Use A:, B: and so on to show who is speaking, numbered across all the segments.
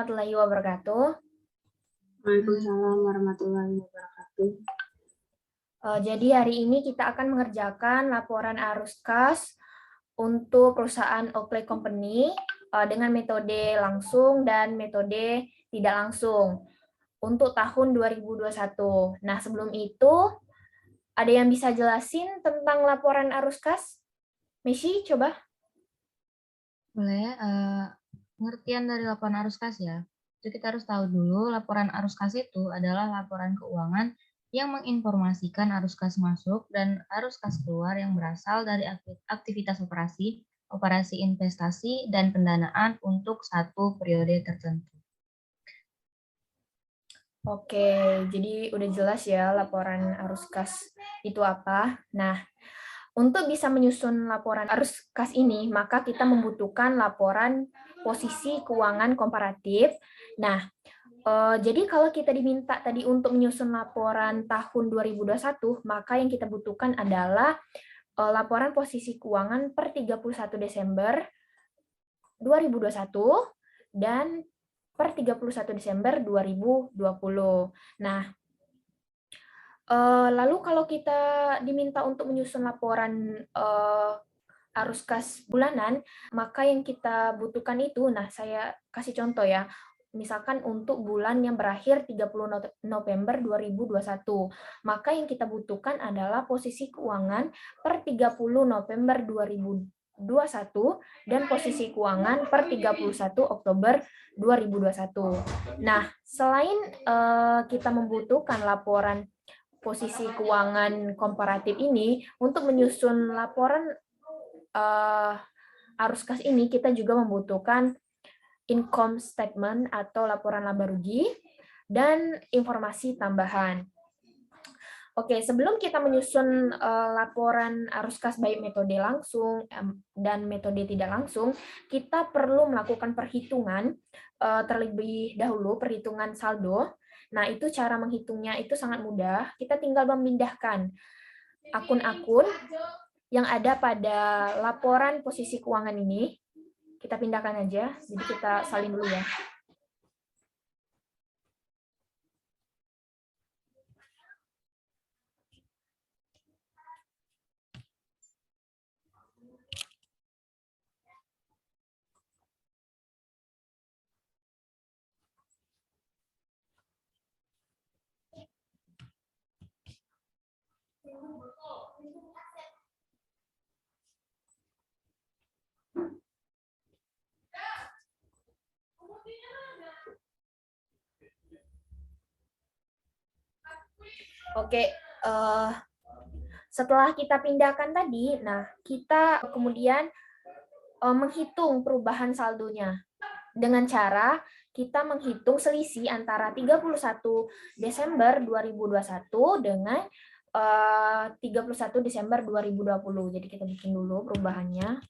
A: warahmatullahi wabarakatuh.
B: Waalaikumsalam warahmatullahi wabarakatuh.
A: Jadi hari ini kita akan mengerjakan laporan arus kas untuk perusahaan Oakley Company dengan metode langsung dan metode tidak langsung untuk tahun 2021. Nah, sebelum itu ada yang bisa jelasin tentang laporan arus kas? Meshi, coba.
C: Boleh, pengertian dari laporan arus kas ya. Jadi kita harus tahu dulu laporan arus kas itu adalah laporan keuangan yang menginformasikan arus kas masuk dan arus kas keluar yang berasal dari aktivitas operasi, operasi investasi, dan pendanaan untuk satu periode tertentu.
A: Oke, jadi udah jelas ya laporan arus kas itu apa. Nah, untuk bisa menyusun laporan arus kas ini, maka kita membutuhkan laporan posisi keuangan komparatif. Nah, jadi kalau kita diminta tadi untuk menyusun laporan tahun 2021, maka yang kita butuhkan adalah laporan posisi keuangan per 31 Desember 2021 dan per 31 Desember 2020. Nah, lalu kalau kita diminta untuk menyusun laporan arus kas bulanan, maka yang kita butuhkan itu, nah saya kasih contoh ya, misalkan untuk bulan yang berakhir 30 November 2021, maka yang kita butuhkan adalah posisi keuangan per 30 November 2021 dan posisi keuangan per 31 Oktober 2021. Nah, selain kita membutuhkan laporan posisi keuangan komparatif ini, untuk menyusun laporan arus kas ini, kita juga membutuhkan income statement atau laporan laba rugi dan informasi tambahan. Oke, sebelum kita menyusun laporan arus kas baik metode langsung dan metode tidak langsung, kita perlu melakukan perhitungan terlebih dahulu, perhitungan saldo. Nah, itu cara menghitungnya itu sangat mudah. Kita tinggal memindahkan akun-akun yang ada pada laporan posisi keuangan ini. Kita pindahkan aja, jadi kita salin dulu ya. Oke, setelah kita pindahkan tadi, nah kita kemudian menghitung perubahan saldonya dengan cara kita menghitung selisih antara 31 Desember 2021 dengan 31 Desember 2020. Jadi kita bikin dulu perubahannya.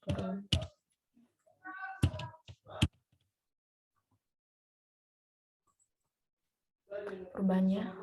A: Perubahannya.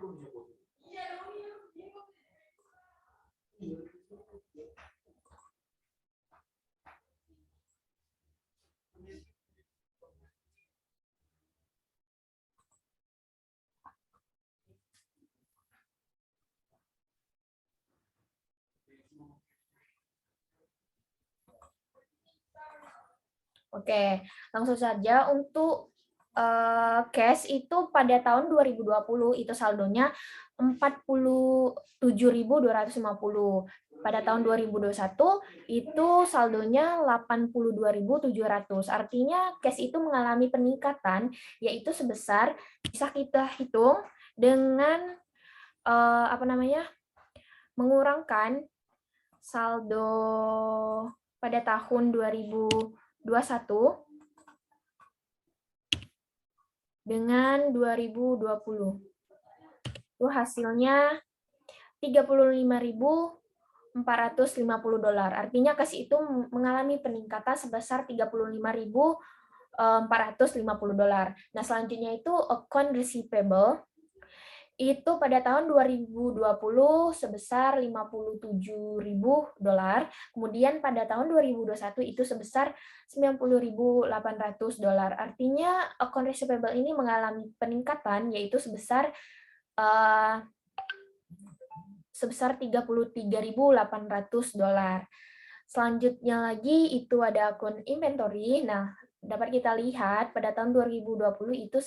A: Oke, langsung saja untuk cash itu pada tahun 2020 itu saldonya 47.250. Pada tahun 2021 itu saldonya 82.700. Artinya cash itu mengalami peningkatan yaitu sebesar, bisa kita hitung dengan mengurangkan saldo pada tahun 2021 dengan 2020. Itu hasilnya $35.450. Artinya kas itu mengalami peningkatan sebesar $35.450. Nah, selanjutnya itu account receivable. Itu pada tahun 2020 sebesar $57.000, kemudian pada tahun 2021 itu sebesar $90.800. Artinya account receivable ini mengalami peningkatan, yaitu sebesar $33.800. Selanjutnya lagi itu ada akun inventory. Nah, dapat kita lihat pada tahun 2020 itu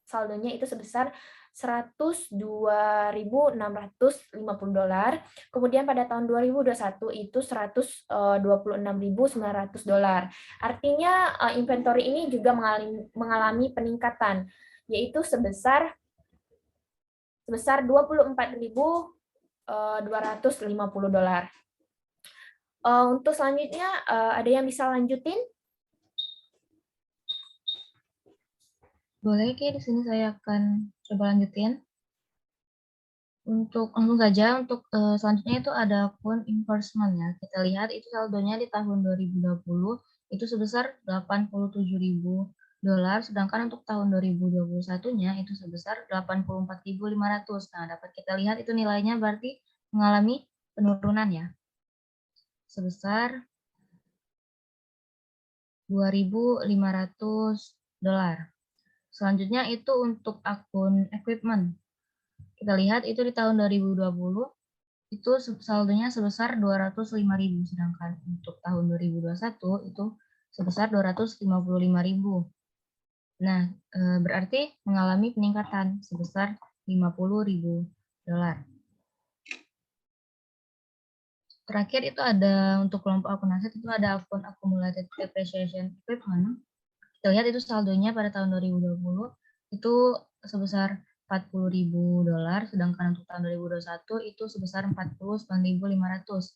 A: saldonya itu sebesar $102.650. Kemudian pada tahun 2021 itu $126.900. Artinya inventory ini juga mengalami peningkatan, yaitu sebesar $24.250. Untuk selanjutnya, ada yang bisa lanjutin?
C: Boleh, Ki, di sini saya akan coba lanjutin. Untuk langsung saja, untuk selanjutnya itu ada akun enforcement ya. Kita lihat itu saldonya di tahun 2020 itu sebesar $87.000, sedangkan untuk tahun 2021-nya itu sebesar $84.500. Nah, dapat kita lihat itu nilainya berarti mengalami penurunan ya, sebesar $2.500. Selanjutnya itu untuk akun equipment. Kita lihat itu di tahun 2020 itu saldonya sebesar 205.000, sedangkan untuk tahun 2021 itu sebesar 255.000. Nah, berarti mengalami peningkatan sebesar $50.000. Terakhir itu ada untuk kelompok akun aset, itu ada akun accumulated depreciation equipment. Kita lihat itu saldonya pada tahun 2020 itu sebesar $40.000, sedangkan untuk tahun 2021 itu sebesar $49.500.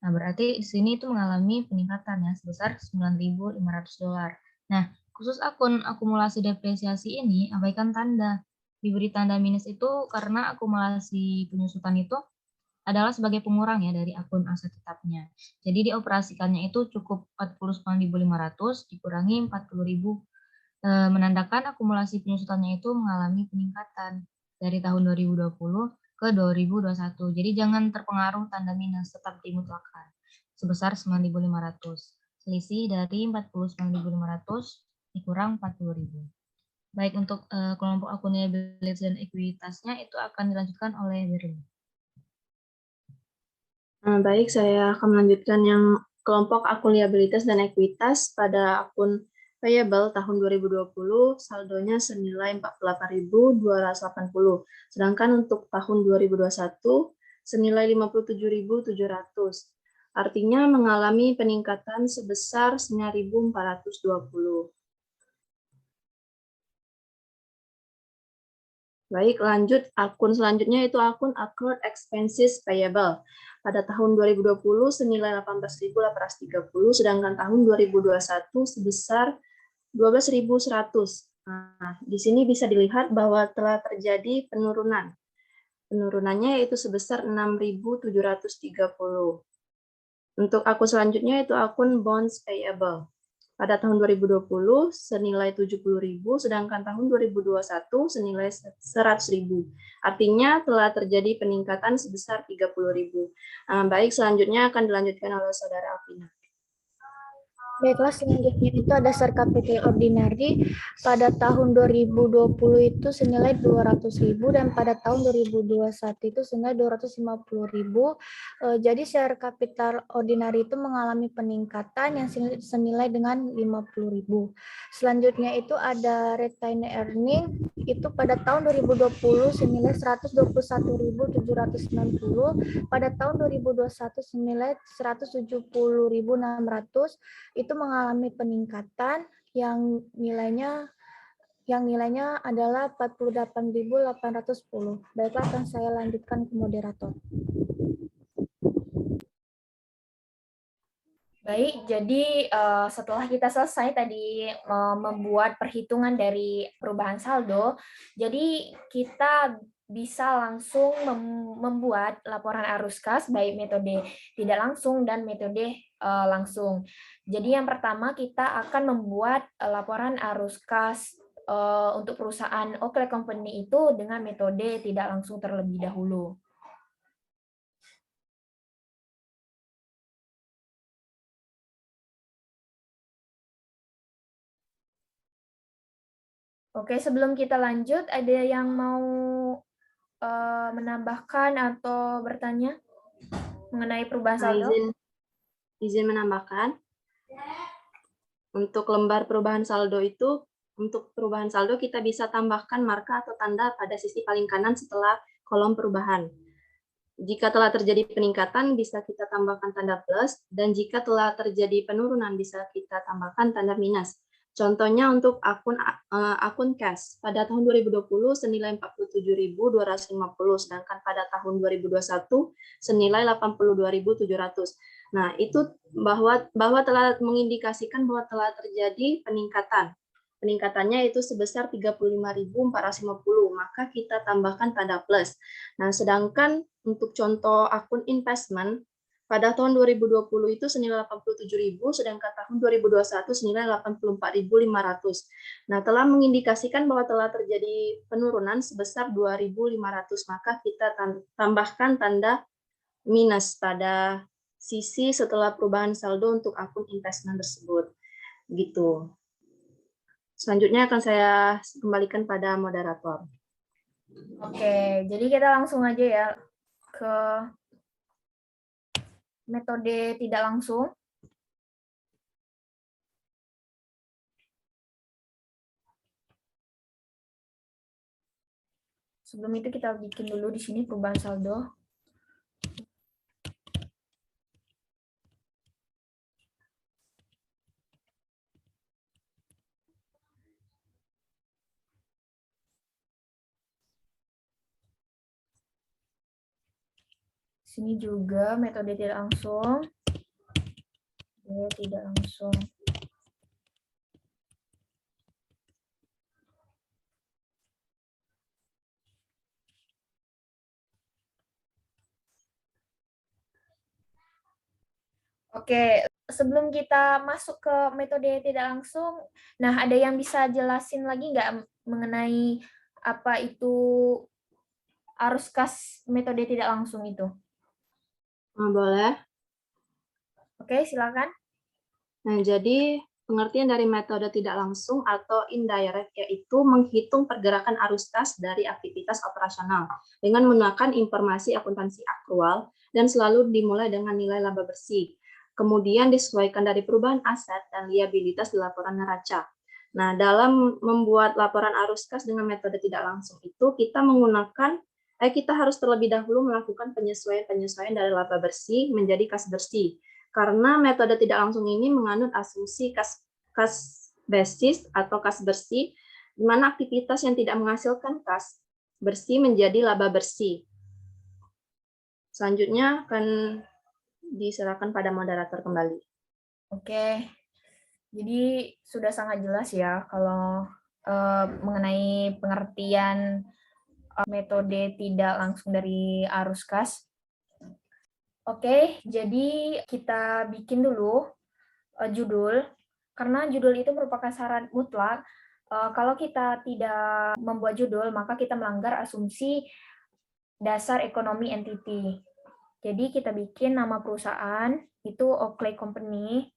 C: Nah, berarti di sini itu mengalami peningkatan ya sebesar $9.500. Nah, khusus akun akumulasi depresiasi ini abaikan tanda. Diberi tanda minus itu karena akumulasi penyusutan itu adalah sebagai pengurang ya dari akun aset tetapnya. Jadi dioperasikannya itu cukup 49.500 dikurangi 40.000, menandakan akumulasi penyusutannya itu mengalami peningkatan dari tahun 2020 ke 2021. Jadi jangan terpengaruh tanda minus, tetap dimutlakan sebesar 9.500. Selisih dari 49.500 dikurang 40.000. Baik, untuk kelompok akun liabilitas dan ekuitasnya itu akan dilanjutkan oleh Berlin.
B: Baik, saya akan melanjutkan yang kelompok akun liabilitas dan ekuitas. Pada akun payable tahun 2020, saldonya senilai 48.280. Sedangkan untuk tahun 2021, senilai 57.700. Artinya mengalami peningkatan sebesar 9.420. Baik, lanjut akun selanjutnya itu akun accrued expenses payable. Pada tahun 2020 senilai 18.830, sedangkan tahun 2021 sebesar 12.100. Nah, di sini bisa dilihat bahwa telah terjadi penurunan. Penurunannya yaitu sebesar 6.730. Untuk akun selanjutnya itu akun bonds payable. Pada tahun 2020 senilai 70.000, sedangkan tahun 2021 senilai 100.000. Artinya telah terjadi peningkatan sebesar 30.000. Baik, selanjutnya akan dilanjutkan oleh Saudara Alvina.
D: Baiklah, selanjutnya itu ada share capital ordinary pada tahun 2020 itu senilai 200.000 dan pada tahun 2021 itu senilai 250.000. Jadi share capital ordinary itu mengalami peningkatan yang senilai dengan 50.000. Selanjutnya itu ada retained earning itu pada tahun 2020 senilai 121.790, pada tahun 2021 senilai 170.600. Itu mengalami peningkatan yang nilainya adalah 48.810. Baiklah, akan saya lanjutkan ke moderator.
A: Baik, jadi setelah kita selesai tadi membuat perhitungan dari perubahan saldo, jadi kita bisa langsung membuat laporan arus kas baik metode tidak langsung dan metode langsung. Jadi yang pertama kita akan membuat laporan arus kas untuk perusahaan Oakley Company itu dengan metode tidak langsung terlebih dahulu. Oke, sebelum kita lanjut, ada yang mau menambahkan atau bertanya mengenai perubahan
B: Nah,
A: saldo?
B: izin menambahkan. Untuk lembar perubahan saldo itu, untuk perubahan saldo kita bisa tambahkan marka atau tanda pada sisi paling kanan setelah kolom perubahan. Jika telah terjadi peningkatan, bisa kita tambahkan tanda plus, dan jika telah terjadi penurunan, bisa kita tambahkan tanda minus. Contohnya untuk akun cash, pada tahun 2020 senilai 47.250, sedangkan pada tahun 2021 senilai 82.700. Nah, itu bahwa telah mengindikasikan bahwa telah terjadi peningkatan. Peningkatannya itu sebesar 35.450, maka kita tambahkan tanda plus. Nah, sedangkan untuk contoh akun investment, pada tahun 2020 itu senilai 87.000, sedangkan tahun 2021 senilai 84.500. Nah, telah mengindikasikan bahwa telah terjadi penurunan sebesar 2.500, maka kita tambahkan tanda minus pada sisi setelah perubahan saldo untuk akun investment tersebut. Gitu. Selanjutnya akan saya kembalikan pada moderator.
A: Oke, jadi kita langsung aja ya ke metode tidak langsung. Sebelum itu kita bikin dulu di sini perubahan saldo. Sini juga metode tidak langsung. Tidak langsung. Oke, sebelum kita masuk ke metode tidak langsung, nah ada yang bisa jelasin lagi nggak mengenai apa itu arus kas metode tidak langsung itu?
B: Boleh.
A: Oke, silakan.
B: Nah, jadi pengertian dari metode tidak langsung atau indirect yaitu menghitung pergerakan arus kas dari aktivitas operasional dengan menggunakan informasi akuntansi akrual dan selalu dimulai dengan nilai laba bersih. Kemudian disesuaikan dari perubahan aset dan liabilitas di laporan neraca. Nah, dalam membuat laporan arus kas dengan metode tidak langsung itu kita harus terlebih dahulu melakukan penyesuaian dari laba bersih menjadi kas bersih. Karena metode tidak langsung ini menganut asumsi kas basis atau kas bersih, di mana aktivitas yang tidak menghasilkan kas bersih menjadi laba bersih. Selanjutnya akan diserahkan pada moderator kembali.
A: Oke, jadi sudah sangat jelas ya kalau mengenai pengertian metode tidak langsung dari arus kas. Oke, jadi kita bikin dulu judul, karena judul itu merupakan syarat mutlak. Kalau kita tidak membuat judul, maka kita melanggar asumsi dasar ekonomi entity. Jadi kita bikin nama perusahaan, itu Oakley Company.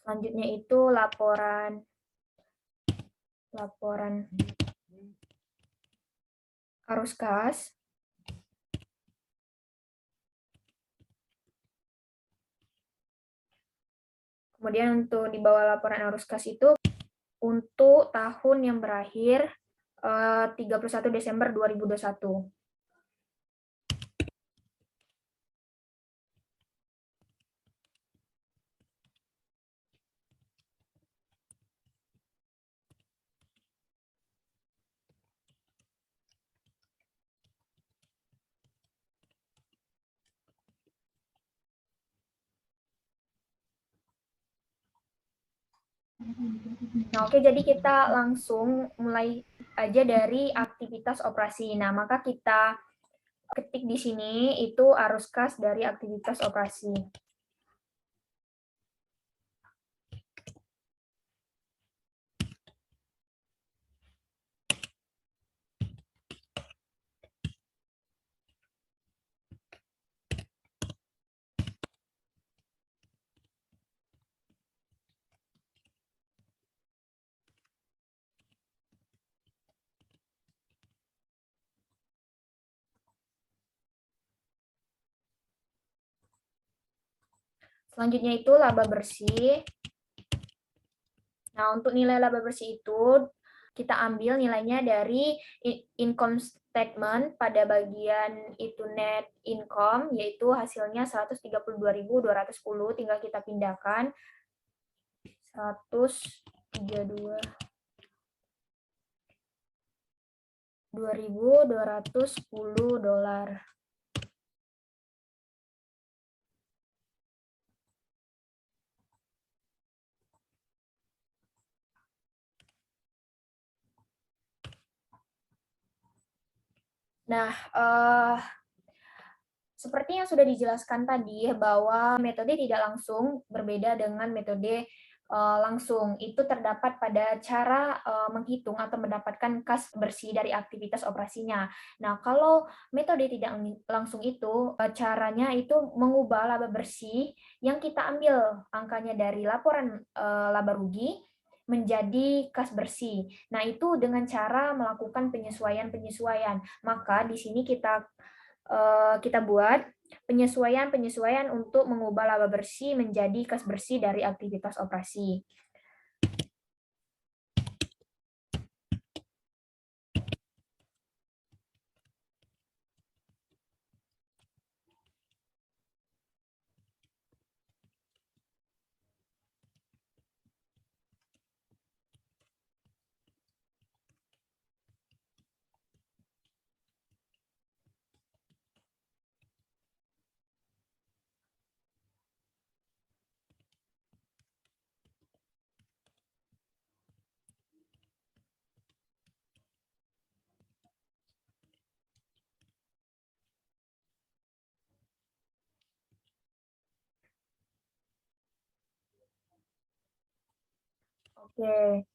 A: Selanjutnya itu laporan arus kas. Kemudian untuk di bawah laporan arus kas itu untuk tahun yang berakhir 31 Desember 2021. Nah, oke, jadi kita langsung mulai aja dari aktivitas operasi. Nah, maka kita ketik di sini itu arus kas dari aktivitas operasi. Selanjutnya itu laba bersih. Nah, untuk nilai laba bersih itu kita ambil nilainya dari income statement pada bagian itu net income, yaitu hasilnya 132.210, tinggal kita pindahkan 132 $2.210. Nah, seperti yang sudah dijelaskan tadi bahwa metode tidak langsung berbeda dengan metode langsung. Itu terdapat pada cara menghitung atau mendapatkan kas bersih dari aktivitas operasinya. Nah, kalau metode tidak langsung itu caranya itu mengubah laba bersih yang kita ambil angkanya dari laporan laba rugi menjadi kas bersih. Nah, itu dengan cara melakukan penyesuaian-penyesuaian. Maka di sini kita buat penyesuaian-penyesuaian untuk mengubah laba bersih menjadi kas bersih dari aktivitas operasi. Oke.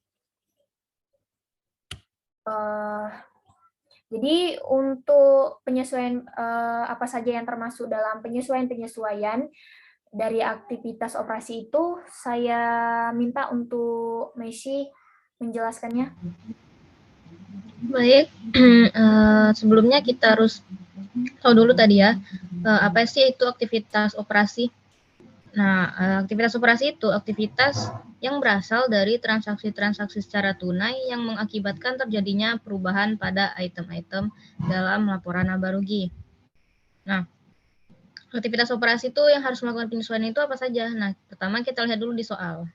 A: Jadi untuk penyesuaian apa saja yang termasuk dalam penyesuaian-penyesuaian dari aktivitas operasi itu, saya minta untuk Messi menjelaskannya.
C: Baik, sebelumnya kita harus tahu dulu tadi ya, apa sih itu aktivitas operasi. Nah, aktivitas operasi itu aktivitas yang berasal dari transaksi-transaksi secara tunai yang mengakibatkan terjadinya perubahan pada item-item dalam laporan laba rugi. Nah, aktivitas operasi itu yang harus melakukan penyesuaian itu apa saja? Nah, pertama kita lihat dulu di soal.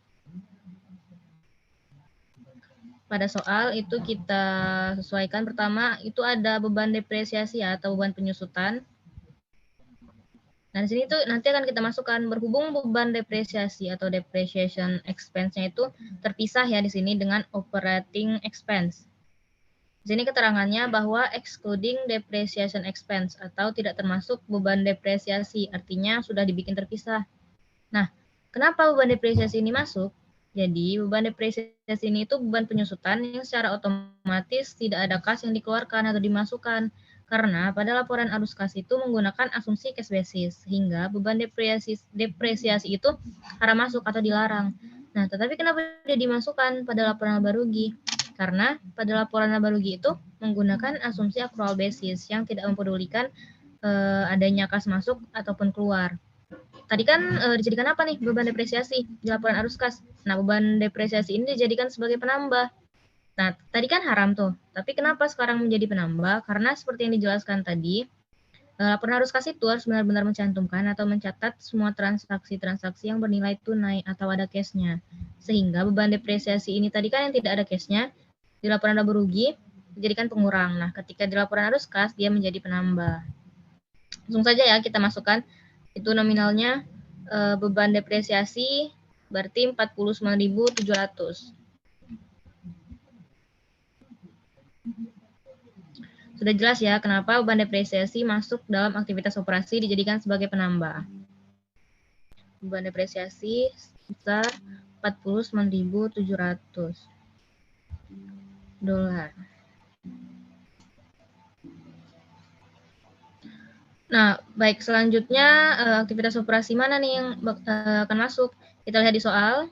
C: Pada soal itu kita sesuaikan pertama itu ada beban depresiasi ya, atau beban penyusutan. Nah, di sini tuh nanti akan kita masukkan berhubung beban depresiasi atau depreciation expense-nya itu terpisah ya di sini dengan operating expense. Di sini keterangannya bahwa excluding depreciation expense atau tidak termasuk beban depresiasi, artinya sudah dibikin terpisah. Nah, kenapa beban depresiasi ini masuk? Jadi, beban depresiasi ini itu beban penyusutan yang secara otomatis tidak ada kas yang dikeluarkan atau dimasukkan. Karena pada laporan arus kas itu menggunakan asumsi cash basis, sehingga beban depresiasi itu haram masuk atau dilarang. Nah, tetapi kenapa dia dimasukkan pada laporan laba rugi? Karena pada laporan laba rugi itu menggunakan asumsi accrual basis yang tidak mempedulikan adanya kas masuk ataupun keluar. Tadi kan dijadikan apa nih beban depresiasi di laporan arus kas? Nah, beban depresiasi ini dijadikan sebagai penambah. Nah, tadi kan haram tuh, tapi kenapa sekarang menjadi penambah? Karena seperti yang dijelaskan tadi, laporan arus kas itu harus benar-benar mencantumkan atau mencatat semua transaksi-transaksi yang bernilai tunai atau ada cash-nya. Sehingga beban depresiasi ini tadi kan yang tidak ada cash-nya, di laporan laba rugi dijadikan pengurang. Nah, ketika di laporan arus kas, dia menjadi penambah. Langsung saja ya kita masukkan, itu nominalnya beban depresiasi berarti 49.700. Sudah jelas ya kenapa beban depresiasi masuk dalam aktivitas operasi dijadikan sebagai penambah. Beban depresiasi sebesar 49.700 dolar. Nah, baik, selanjutnya aktivitas operasi mana nih yang akan masuk? Kita lihat di soal.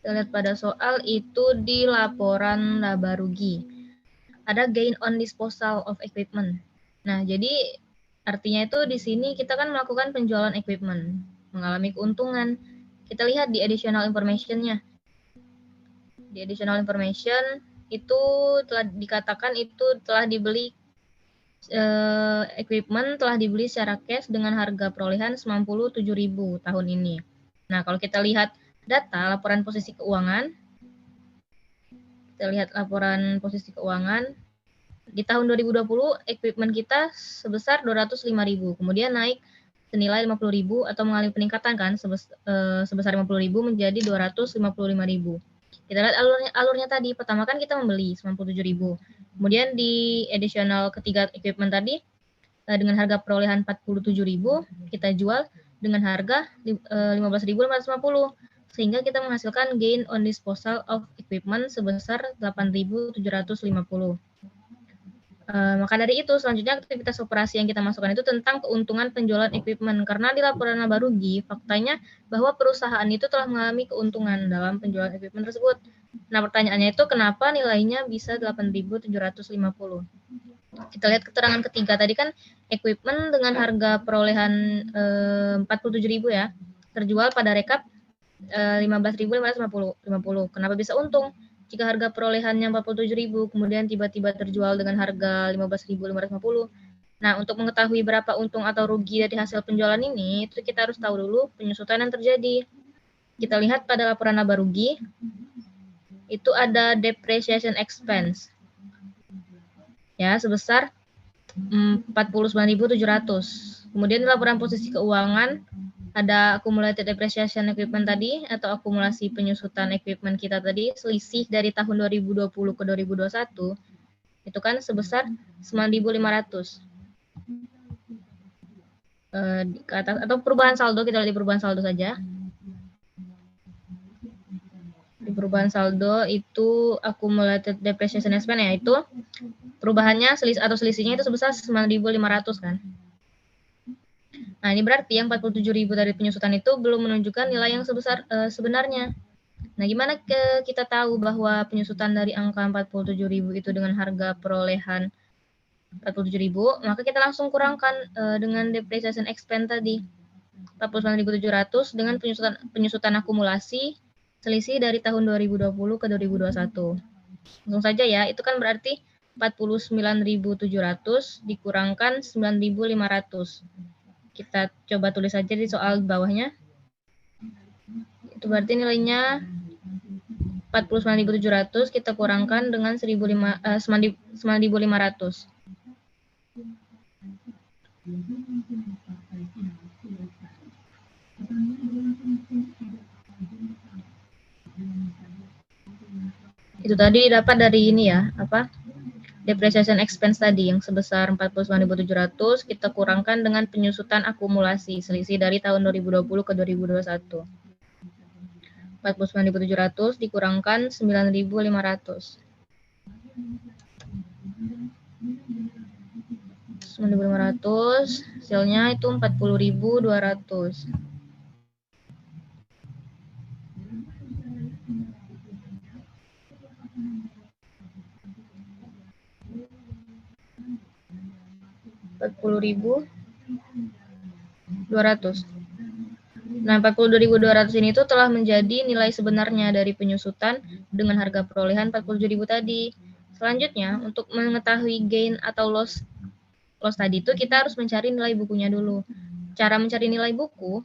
C: Kita lihat pada soal itu di laporan laba rugi. Ada gain on disposal of equipment. Nah, jadi artinya itu di sini kita kan melakukan penjualan equipment, mengalami keuntungan. Kita lihat di additional information-nya. Di additional information itu telah dikatakan itu telah dibeli equipment telah dibeli secara cash dengan harga perolehan 97.000 tahun ini. Nah, kalau kita lihat data laporan posisi keuangan, kita lihat laporan posisi keuangan di tahun 2020 equipment kita sebesar 205.000, kemudian naik senilai 50.000 atau mengalami peningkatan kan sebesar 50.000 menjadi 255.000. Kita lihat alurnya tadi, pertama kan kita membeli 97.000. Kemudian di additional ketiga equipment tadi dengan harga perolehan 47.000, kita jual dengan harga 15.550 sehingga kita menghasilkan gain on disposal of equipment sebesar 8.750. Maka dari itu, selanjutnya aktivitas operasi yang kita masukkan itu tentang keuntungan penjualan equipment. Karena di laporan laba rugi, faktanya bahwa perusahaan itu telah mengalami keuntungan dalam penjualan equipment tersebut. Nah, pertanyaannya itu kenapa nilainya bisa 8.750? Kita lihat keterangan ketiga tadi kan equipment dengan harga perolehan 47.000 ya, terjual pada rekap 15.550. Kenapa bisa untung? Jika harga perolehannya 47.000, kemudian tiba-tiba terjual dengan harga 15.550. Nah, untuk mengetahui berapa untung atau rugi dari hasil penjualan ini, itu kita harus tahu dulu penyusutan yang terjadi. Kita lihat pada laporan laba rugi, itu ada depreciation expense. Ya, sebesar 49.700. Kemudian di laporan posisi keuangan, ada accumulated depreciation equipment tadi atau akumulasi penyusutan equipment kita tadi selisih dari tahun 2020 ke 2021 itu kan sebesar 9.500 ke atas atau perubahan saldo, kita lihat di perubahan saldo saja. Di perubahan saldo itu accumulated depreciation expense ya, itu perubahannya selisihnya itu sebesar 9.500 kan. Nah, ini berarti yang 47.000 dari penyusutan itu belum menunjukkan nilai yang sebesar sebenarnya. Nah, gimana kita tahu bahwa penyusutan dari angka 47.000 itu dengan harga perolehan 47.000? Maka kita langsung kurangkan dengan depreciation expense tadi. 49.700 dengan penyusutan akumulasi selisih dari tahun 2020 ke 2021. Langsung saja ya, itu kan berarti 49.700 dikurangkan 9.500. Kita coba tulis saja di soal bawahnya. Itu berarti nilainya 49.700 kita kurangkan dengan 9.500. Itu tadi dapat dari ini ya, depreciation expense tadi yang sebesar 49.700 kita kurangkan dengan penyusutan akumulasi selisih dari tahun 2020 ke 2021. 49.700 dikurangkan 9.500. 9.500 hasilnya itu 40.200. Nah, 42.200 ini tuh telah menjadi nilai sebenarnya dari penyusutan dengan harga perolehan 47.000 tadi. Selanjutnya, untuk mengetahui gain atau loss tadi itu kita harus mencari nilai bukunya dulu. Cara mencari nilai buku,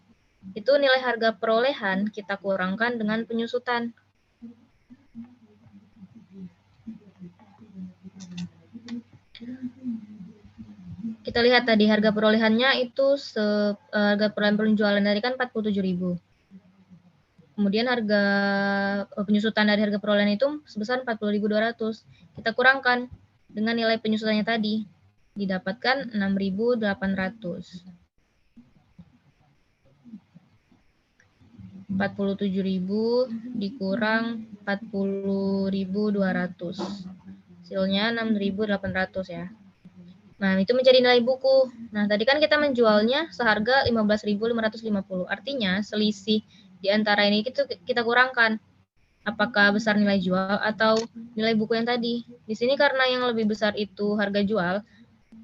C: itu nilai harga perolehan kita kurangkan dengan penyusutan. kita lihat tadi harga perolehannya itu harga perolehan penjualan tadi kan 47.000. Kemudian harga penyusutan dari harga perolehan itu sebesar 40.200. Kita kurangkan dengan nilai penyusutannya tadi, didapatkan 6.800. 47.000 dikurang 40.200. Hasilnya 6.800 ya. Nah, itu menjadi nilai buku. Nah, tadi kan kita menjualnya seharga 15.550. Artinya selisih di antara ini kita kurangkan. Apakah besar nilai jual atau nilai buku yang tadi. Di sini karena yang lebih besar itu harga jual,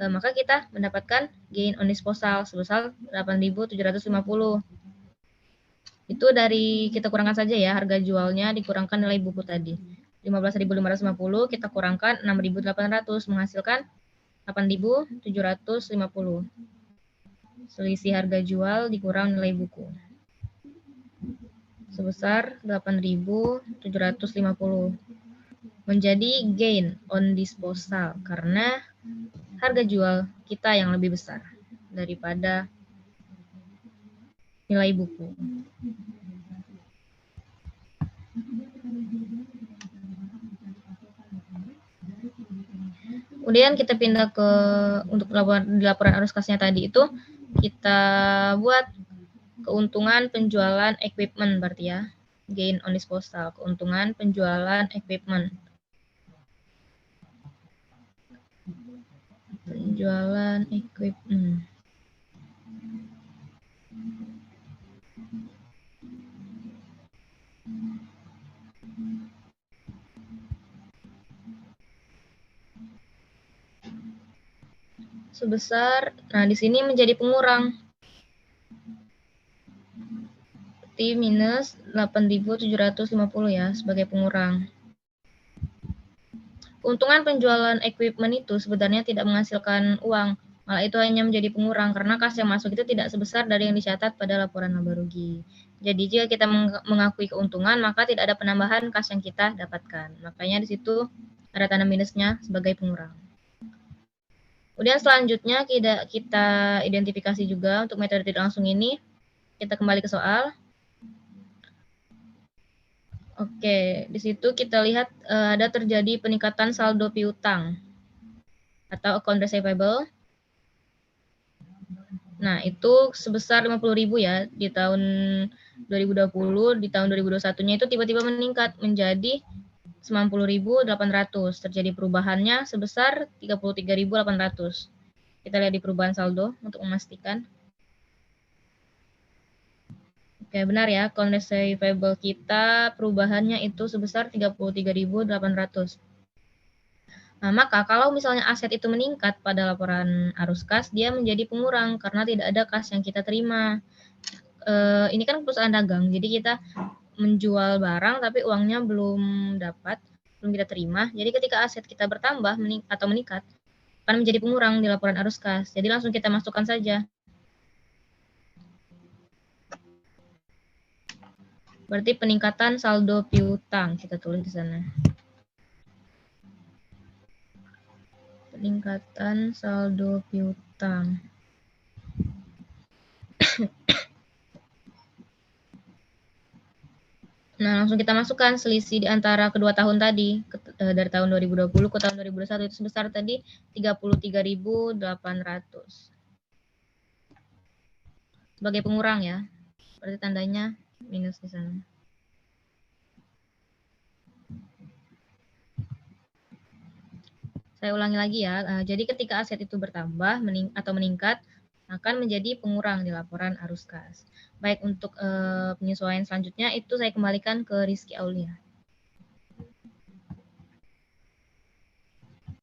C: maka kita mendapatkan gain on disposal sebesar 8.750. Itu dari kita kurangkan saja ya, harga jualnya dikurangkan nilai buku tadi. 15.550 kita kurangkan 6.800 menghasilkan 8.750. Selisih harga jual dikurang nilai buku sebesar 8.750. Menjadi gain on disposal karena harga jual kita yang lebih besar daripada nilai buku. Kemudian kita pindah ke untuk laporan arus kasnya tadi itu kita buat keuntungan penjualan equipment berarti ya. Gain on disposal, keuntungan penjualan equipment. Penjualan equipment. Sebesar, nah di sini menjadi pengurang. Berarti minus 8.750 ya sebagai pengurang. Keuntungan penjualan equipment itu sebenarnya tidak menghasilkan uang, malah itu hanya menjadi pengurang karena kas yang masuk itu tidak sebesar dari yang dicatat pada laporan laba rugi. Jadi jika kita mengakui keuntungan, maka tidak ada penambahan kas yang kita dapatkan. Makanya di situ ada tanda minusnya sebagai pengurang. Kemudian selanjutnya kita identifikasi juga untuk metode tidak langsung ini. Kita kembali ke soal. Oke, di situ kita lihat ada terjadi peningkatan saldo piutang atau account receivable. Nah, itu sebesar 50.000 ya di tahun 2020, di tahun 2021-nya itu tiba-tiba meningkat menjadi 90.800. Terjadi perubahannya sebesar 33.800. Kita lihat di perubahan saldo untuk memastikan. Oke, benar ya, account receivable kita perubahannya itu sebesar 33.800. Nah, maka kalau misalnya aset itu meningkat pada laporan arus kas, dia menjadi pengurang karena tidak ada kas yang kita terima. Ini kan perusahaan dagang, jadi kita menjual barang tapi uangnya belum dapat, belum kita terima. Jadi ketika aset kita bertambah atau meningkat, akan menjadi pengurang di laporan arus kas. Jadi langsung kita masukkan saja. Berarti peningkatan saldo piutang, kita tulis di sana. Peningkatan saldo piutang. Nah, langsung kita masukkan selisih di antara kedua tahun tadi, dari tahun 2020 ke tahun 2021 itu sebesar tadi 33.800. Sebagai pengurang ya, berarti tandanya minus di sana. Saya ulangi lagi ya, jadi ketika aset itu bertambah atau meningkat, akan menjadi pengurang di laporan arus kas. Baik, untuk penyesuaian selanjutnya itu saya kembalikan ke Rizky Aulia.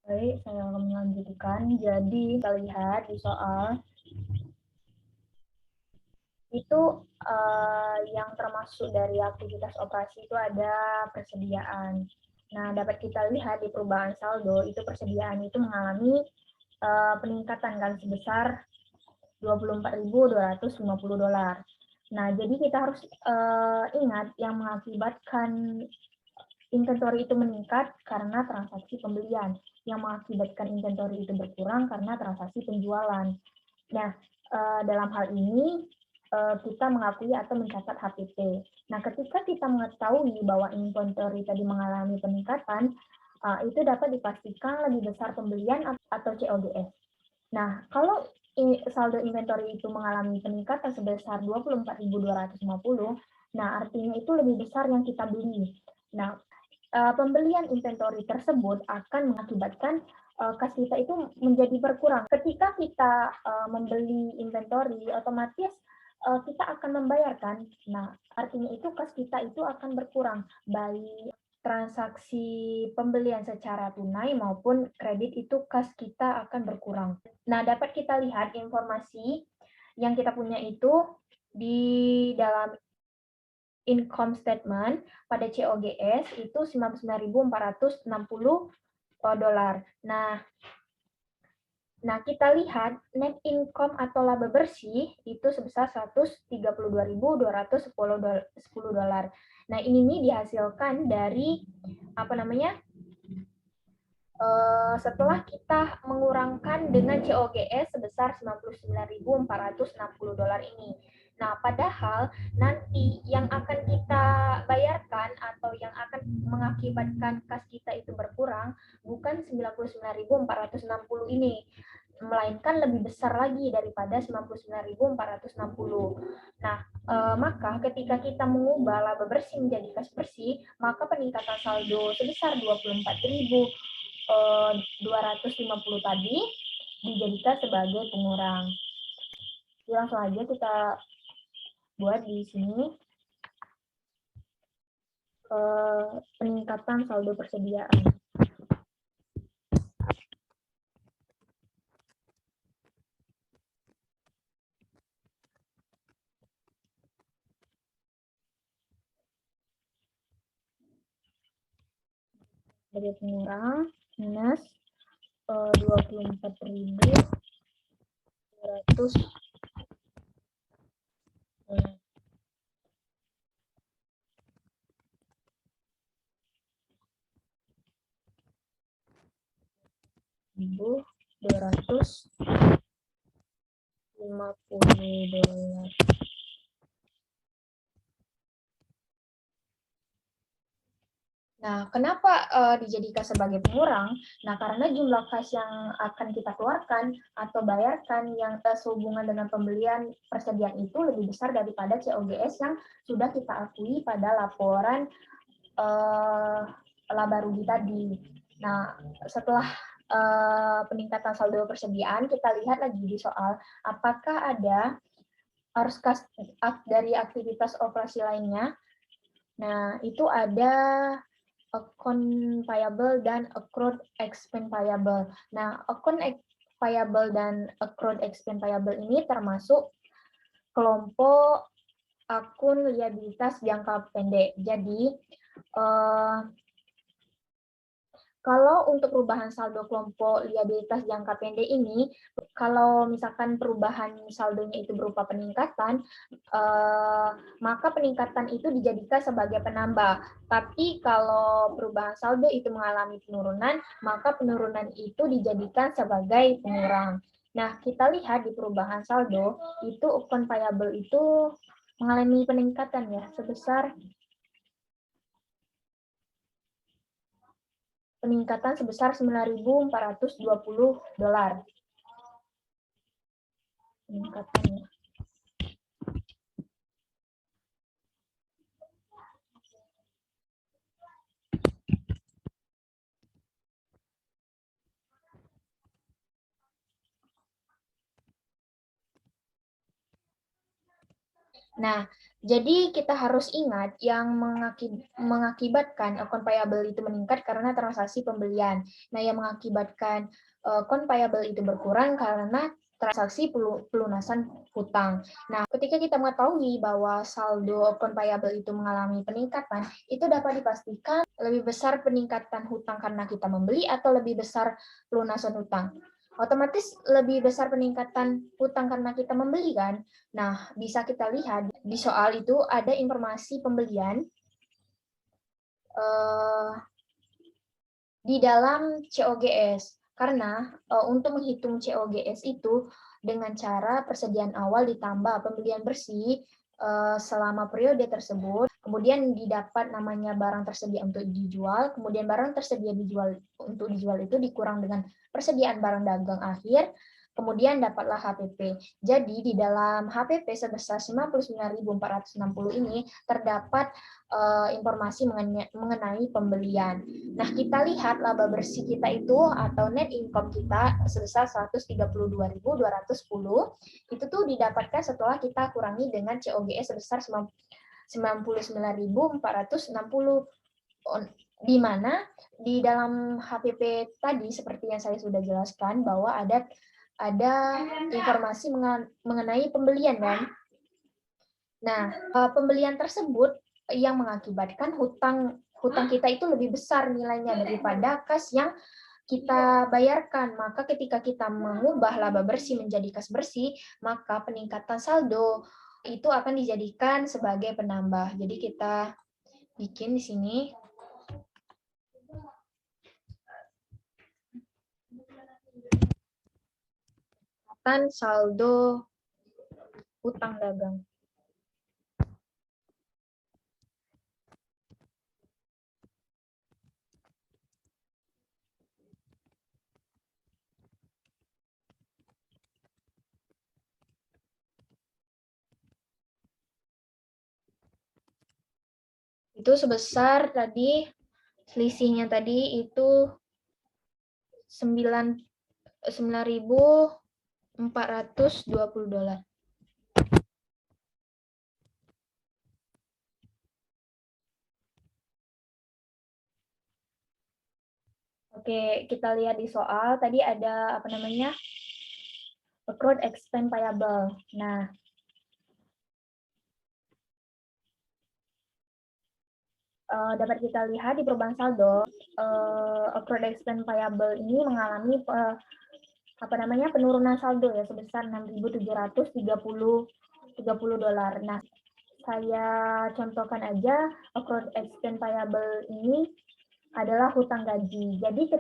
A: Baik, saya akan melanjutkan. Jadi kita lihat di soal itu yang termasuk dari aktivitas operasi itu ada persediaan. Nah, dapat kita lihat di perubahan saldo itu persediaan itu mengalami peningkatan kan sebesar $24.250. Nah, jadi kita harus ingat yang mengakibatkan inventory itu meningkat karena transaksi pembelian, yang mengakibatkan inventory itu berkurang karena transaksi penjualan. Nah, dalam hal ini kita mengakui atau mencatat HPP. Nah, ketika kita mengetahui bahwa inventory tadi mengalami peningkatan, itu dapat dipastikan lebih besar pembelian atau COGS. Nah, kalau saldo inventory itu mengalami peningkatan sebesar 24.250, nah artinya itu lebih besar yang kita beli. Nah, pembelian inventory tersebut akan mengakibatkan kas kita itu menjadi berkurang. Ketika kita membeli inventory, otomatis kita akan membayarkan. Nah, artinya itu kas kita itu akan berkurang, baik transaksi pembelian secara tunai maupun kredit itu kas kita akan berkurang. Nah, dapat kita lihat informasi yang kita punya itu di dalam income statement pada COGS itu 99.460 dolar. Nah, kita lihat net income atau laba bersih itu sebesar 132.210 dolar. Nah, ini nih dihasilkan dari setelah kita mengurangkan dengan COGS sebesar 99.460 dolar ini. Nah, padahal nanti yang akan kita bayarkan atau yang akan mengakibatkan kas kita itu berkurang bukan 99.460 ini, melainkan lebih besar lagi daripada 99.460. Nah, maka ketika kita mengubah laba bersih menjadi kas bersih, maka peningkatan saldo sebesar 24.250 tadi dijadikan sebagai pengurang. Langsung aja kita buat di sini peningkatan saldo persediaan. Sebagai pengurang minus 24.200 $250. Nah, kenapa dijadikan sebagai pengurang? Nah, karena jumlah kas yang akan kita keluarkan atau bayarkan yang sehubungan dengan pembelian persediaan itu lebih besar daripada COGS yang sudah kita akui pada laporan laba rugi tadi. Nah, setelah peningkatan saldo persediaan, kita lihat lagi di soal apakah ada arus kas dari aktivitas operasi lainnya. Nah, itu ada account payable dan accrued expense payable. Nah, account payable dan accrued expense payable ini termasuk kelompok akun liabilitas jangka pendek. Jadi, kalau untuk perubahan saldo kelompok liabilitas jangka pendek ini, kalau misalkan perubahan saldonya itu berupa peningkatan, maka peningkatan itu dijadikan sebagai penambah. Tapi kalau perubahan saldo itu mengalami penurunan, maka penurunan itu dijadikan sebagai pengurang. Nah, kita lihat di perubahan saldo, itu account payable itu mengalami peningkatan ya, sebesar peningkatan sebesar 9.420 dolar. Peningkatannya. Nah, jadi kita harus ingat yang mengakibatkan account payable itu meningkat karena transaksi pembelian. Nah, yang mengakibatkan account payable itu berkurang karena transaksi pelunasan hutang. Nah, ketika kita mengetahui bahwa saldo account payable itu mengalami peningkatan, itu dapat dipastikan lebih besar peningkatan hutang karena kita membeli atau lebih besar pelunasan hutang. Otomatis lebih besar peningkatan hutang karena kita membeli kan. Nah, bisa kita lihat di soal itu ada informasi pembelian eh, di dalam COGS. Karena untuk menghitung COGS itu dengan cara persediaan awal ditambah pembelian bersih selama periode tersebut, kemudian didapat namanya barang tersedia untuk dijual, kemudian barang tersedia untuk dijual itu dikurang dengan persediaan barang dagang akhir, kemudian dapatlah HPP. Jadi di dalam HPP sebesar 99.460 ini terdapat informasi mengenai pembelian. Nah, kita lihat laba bersih kita itu atau net income kita sebesar 132.210 itu tuh didapatkan setelah kita kurangi dengan COGS sebesar 99.460, di mana di dalam HPP tadi seperti yang saya sudah jelaskan bahwa ada informasi mengenai pembelian kan. Nah, pembelian tersebut yang mengakibatkan hutang kita itu lebih besar nilainya daripada kas yang kita bayarkan. Maka ketika kita mengubah laba bersih menjadi kas bersih, maka peningkatan saldo itu akan dijadikan sebagai penambah. Jadi kita bikin di sini. Saldo utang dagang. Itu sebesar tadi selisihnya tadi itu 9.420 dolar. Oke, kita lihat di soal tadi ada apa namanya? Accrued expense payable. Nah, dapat kita lihat di perubahan saldo, accrued expense payable ini mengalami penurunan saldo ya sebesar 6.730 dolar. Nah, saya contohkan aja accrued expense payable ini adalah hutang gaji. Jadi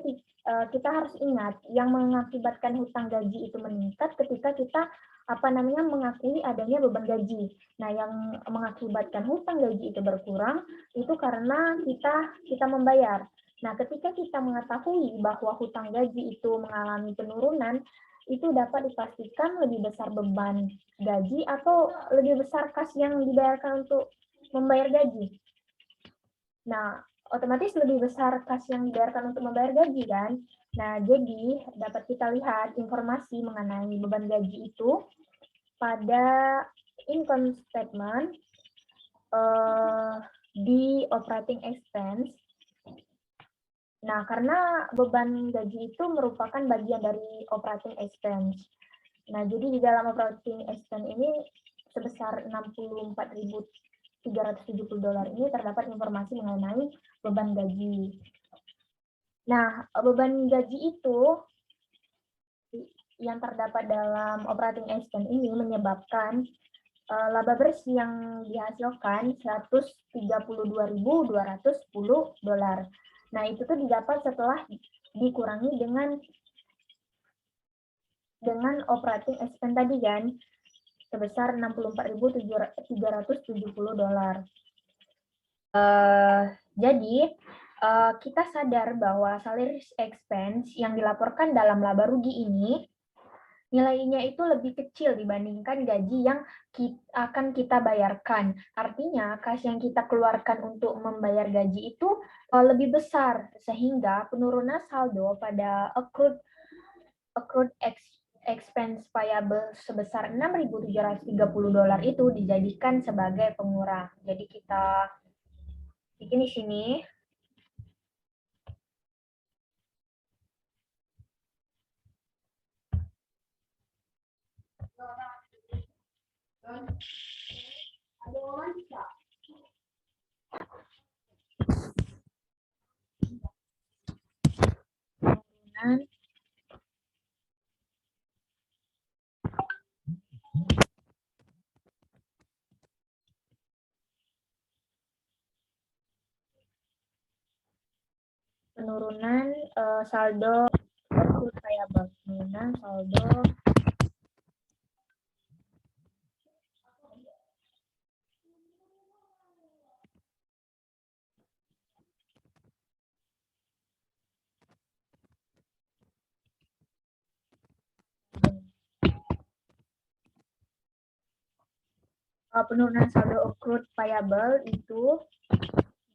A: kita harus ingat yang mengakibatkan hutang gaji itu meningkat ketika kita mengakui adanya beban gaji. Nah, yang mengakibatkan hutang gaji itu berkurang itu karena kita membayar. Nah, ketika kita mengetahui bahwa hutang gaji itu mengalami penurunan, itu dapat dipastikan lebih besar beban gaji atau lebih besar kas yang dibayarkan untuk membayar gaji. Nah, otomatis lebih besar kas yang dibayarkan untuk membayar gaji kan. Nah, jadi dapat kita lihat informasi mengenai beban gaji itu pada income statement di operating expense. Nah, karena beban gaji itu merupakan bagian dari operating expense. Nah, jadi di dalam operating expense ini sebesar 64.370 dolar ini terdapat informasi mengenai beban gaji. Nah, beban gaji itu yang terdapat dalam operating expense ini menyebabkan laba bersih yang dihasilkan 132.210 dolar. Nah, itu tuh didapat setelah dikurangi dengan operating expense tadi kan, sebesar 64.370 dolar. Jadi, kita sadar bahwa salary expense yang dilaporkan dalam laba rugi ini nilainya itu lebih kecil dibandingkan gaji yang akan kita bayarkan. Artinya, kas yang kita keluarkan untuk membayar gaji itu lebih besar, sehingga penurunan saldo pada accrued expense payable sebesar 6.730 dolar itu dijadikan sebagai pengurang. Jadi kita bikin di sini. penurunan saldo accrued payable. Penurunan saldo penurunan saldo accrued payable itu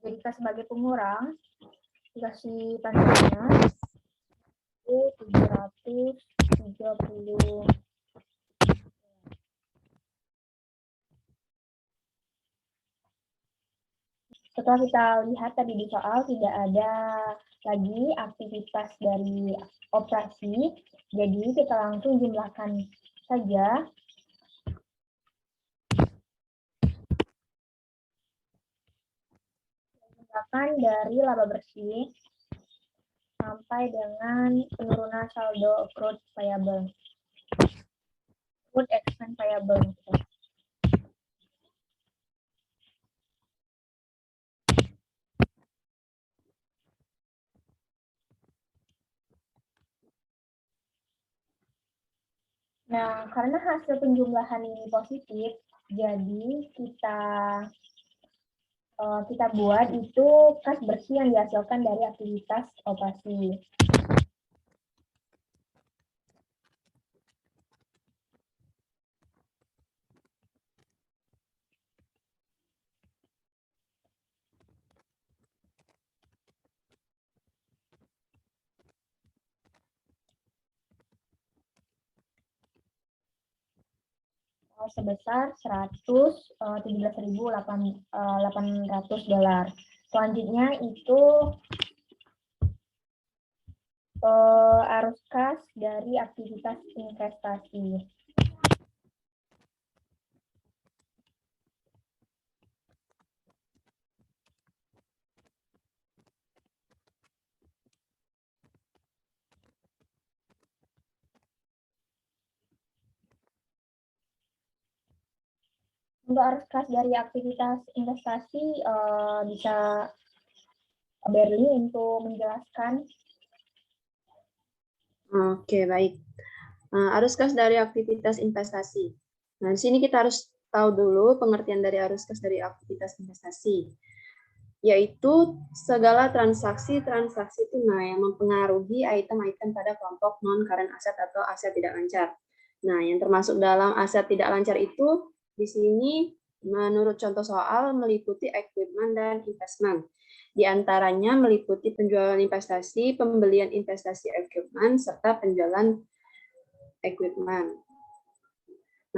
A: dijadikan sebagai pengurang, dikasih tandanya itu 730. Setelah kita lihat tadi di soal, tidak ada lagi aktivitas dari operasi, jadi kita langsung jumlahkan saja. Jumlahkan dari laba bersih sampai dengan penurunan saldo accrued payable. Accrued expense payable. Nah, karena hasil penjumlahan ini positif, jadi kita buat itu kas bersih yang dihasilkan dari aktivitas operasi. Sebesar $117.800. Selanjutnya itu arus kas dari aktivitas investasi. Untuk arus kas dari aktivitas investasi bisa Berli untuk menjelaskan.
B: Oke, baik. Arus kas dari aktivitas investasi. Nah, di sini kita harus tahu dulu pengertian dari arus kas dari aktivitas investasi, yaitu segala transaksi-transaksi tunai yang mempengaruhi item-item pada kelompok non-current asset atau aset tidak lancar. Nah, yang termasuk dalam aset tidak lancar itu di sini menurut contoh soal meliputi equipment dan investment. Di antaranya meliputi penjualan investasi, pembelian investasi equipment, serta penjualan equipment.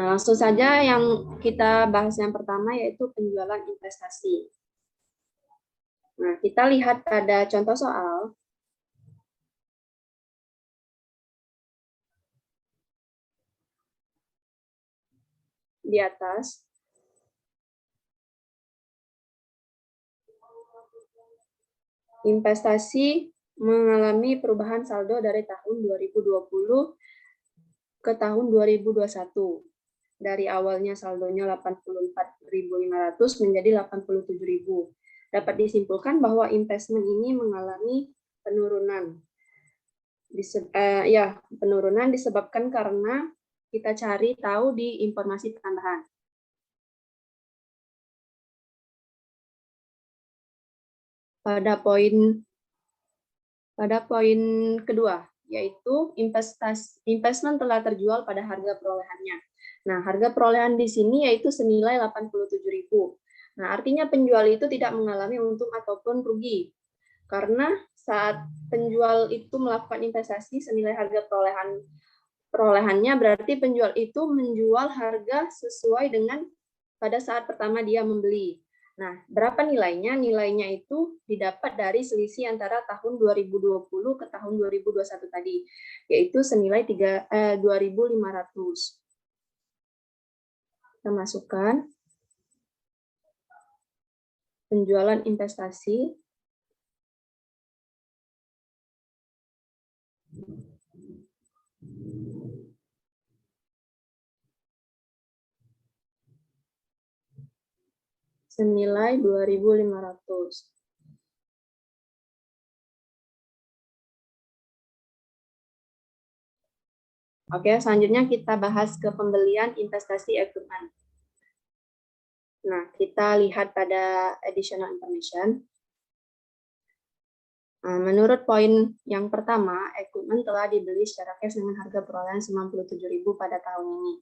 B: Nah, langsung saja yang kita bahas yang pertama yaitu penjualan investasi. Nah, kita lihat pada contoh soal. Di atas. Investasi mengalami perubahan saldo dari tahun 2020 ke tahun 2021. Dari awalnya saldonya 84.500 menjadi 87.000. Dapat disimpulkan bahwa investment ini mengalami penurunan. Penurunan disebabkan karena kita cari tahu di informasi tambahan. Pada poin kedua, yaitu investment telah terjual pada harga perolehannya. Nah, harga perolehan di sini yaitu senilai 87.000. Nah, artinya penjual itu tidak mengalami untung ataupun rugi. Karena saat penjual itu melakukan investasi senilai harga perolehannya, berarti penjual itu menjual harga sesuai dengan pada saat pertama dia membeli. Nah, berapa nilainya? Nilainya itu didapat dari selisih antara tahun 2020 ke tahun 2021 tadi, yaitu senilai 2.500. Kita masukkan penjualan investasi. Senilai 2.500. Oke, selanjutnya kita bahas ke pembelian investasi equipment. Nah, kita lihat pada additional information. Menurut poin yang pertama, equipment telah dibeli secara cash dengan harga perolehan 97.000 pada tahun ini.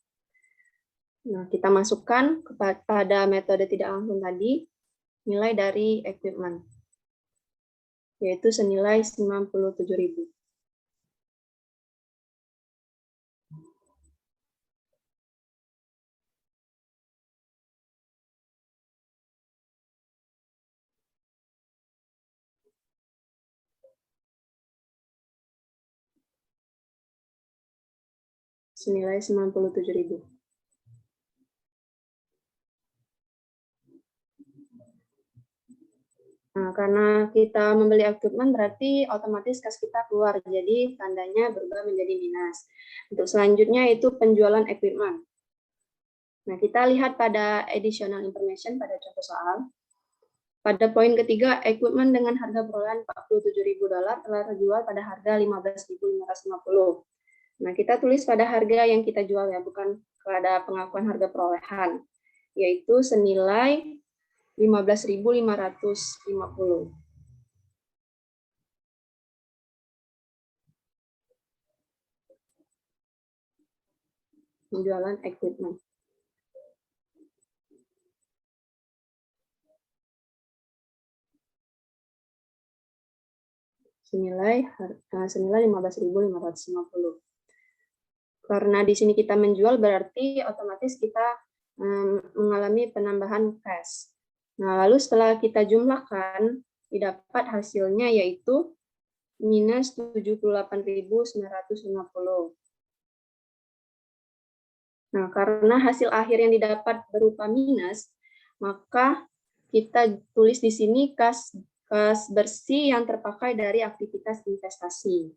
B: Nah, kita masukkan kepada metode tidak langsung tadi, nilai dari equipment, yaitu senilai 97.000. Senilai 97.000. Nah, karena kita membeli equipment berarti otomatis kas kita keluar, jadi tandanya berubah menjadi minus. Untuk selanjutnya itu penjualan equipment. Nah, kita lihat pada additional information pada contoh soal. Pada poin ketiga, equipment dengan harga perolehan $47.000 telah terjual pada harga 15.550. Nah, kita tulis pada harga yang kita jual ya, bukan pada pengakuan harga perolehan, yaitu senilai 15.550. Penjualan equipment. Senilai 15.550. Karena di sini kita menjual berarti otomatis kita mengalami penambahan cash. Nah, lalu setelah kita jumlahkan, didapat hasilnya yaitu minus 78.950. Nah, karena hasil akhir yang didapat berupa minus, maka kita tulis di sini kas bersih yang terpakai dari aktivitas investasi.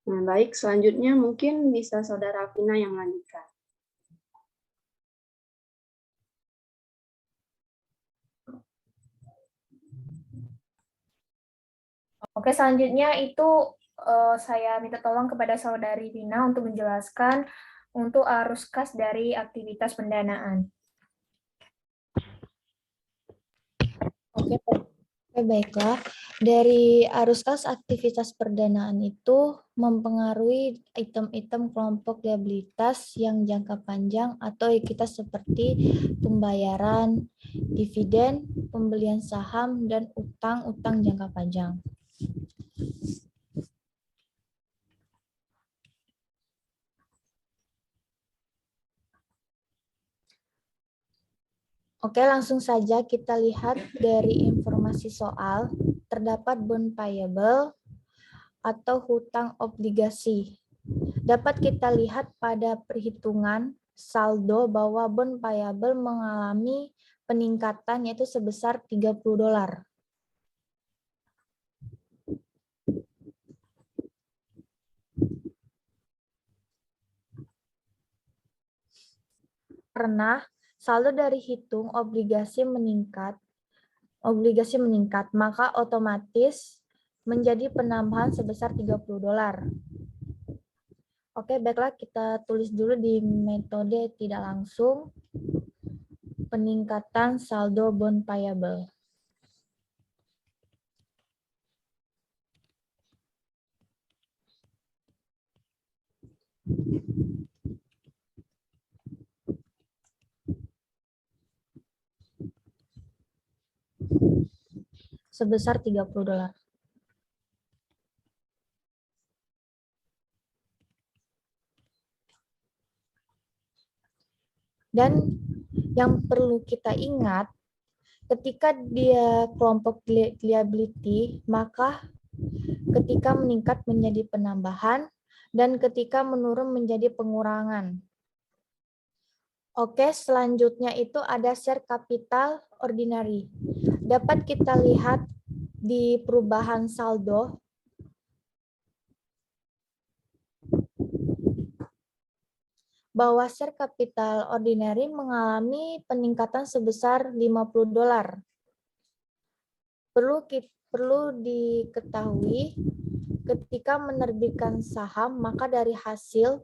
B: Nah, baik, selanjutnya mungkin bisa Saudara Vina yang melanjutkan.
A: Oke, selanjutnya itu saya minta tolong kepada Saudari Vina untuk menjelaskan untuk arus kas dari aktivitas pendanaan.
D: Oke, baiklah. Dari arus kas aktivitas perdanaan itu mempengaruhi item-item kelompok liabilitas yang jangka panjang atau ekuitas seperti pembayaran, dividen, pembelian saham, dan utang-utang jangka panjang. Oke, langsung saja kita lihat dari informasi soal. Terdapat bond payable atau hutang obligasi. Dapat kita lihat pada perhitungan saldo bahwa bond payable mengalami peningkatan yaitu sebesar $30. Karena saldo dari hitung obligasi meningkat, maka otomatis menjadi penambahan sebesar $30. Oke, baiklah kita tulis dulu di metode tidak langsung peningkatan saldo bond payable. Sebesar $30. Dan yang perlu kita ingat, ketika dia kelompok liability, maka ketika meningkat menjadi penambahan, dan ketika menurun menjadi pengurangan. Oke, selanjutnya itu ada share capital ordinary. Dapat kita lihat di perubahan saldo bahwa share capital ordinary mengalami peningkatan sebesar $50. Perlu diketahui ketika menerbitkan saham, maka dari hasil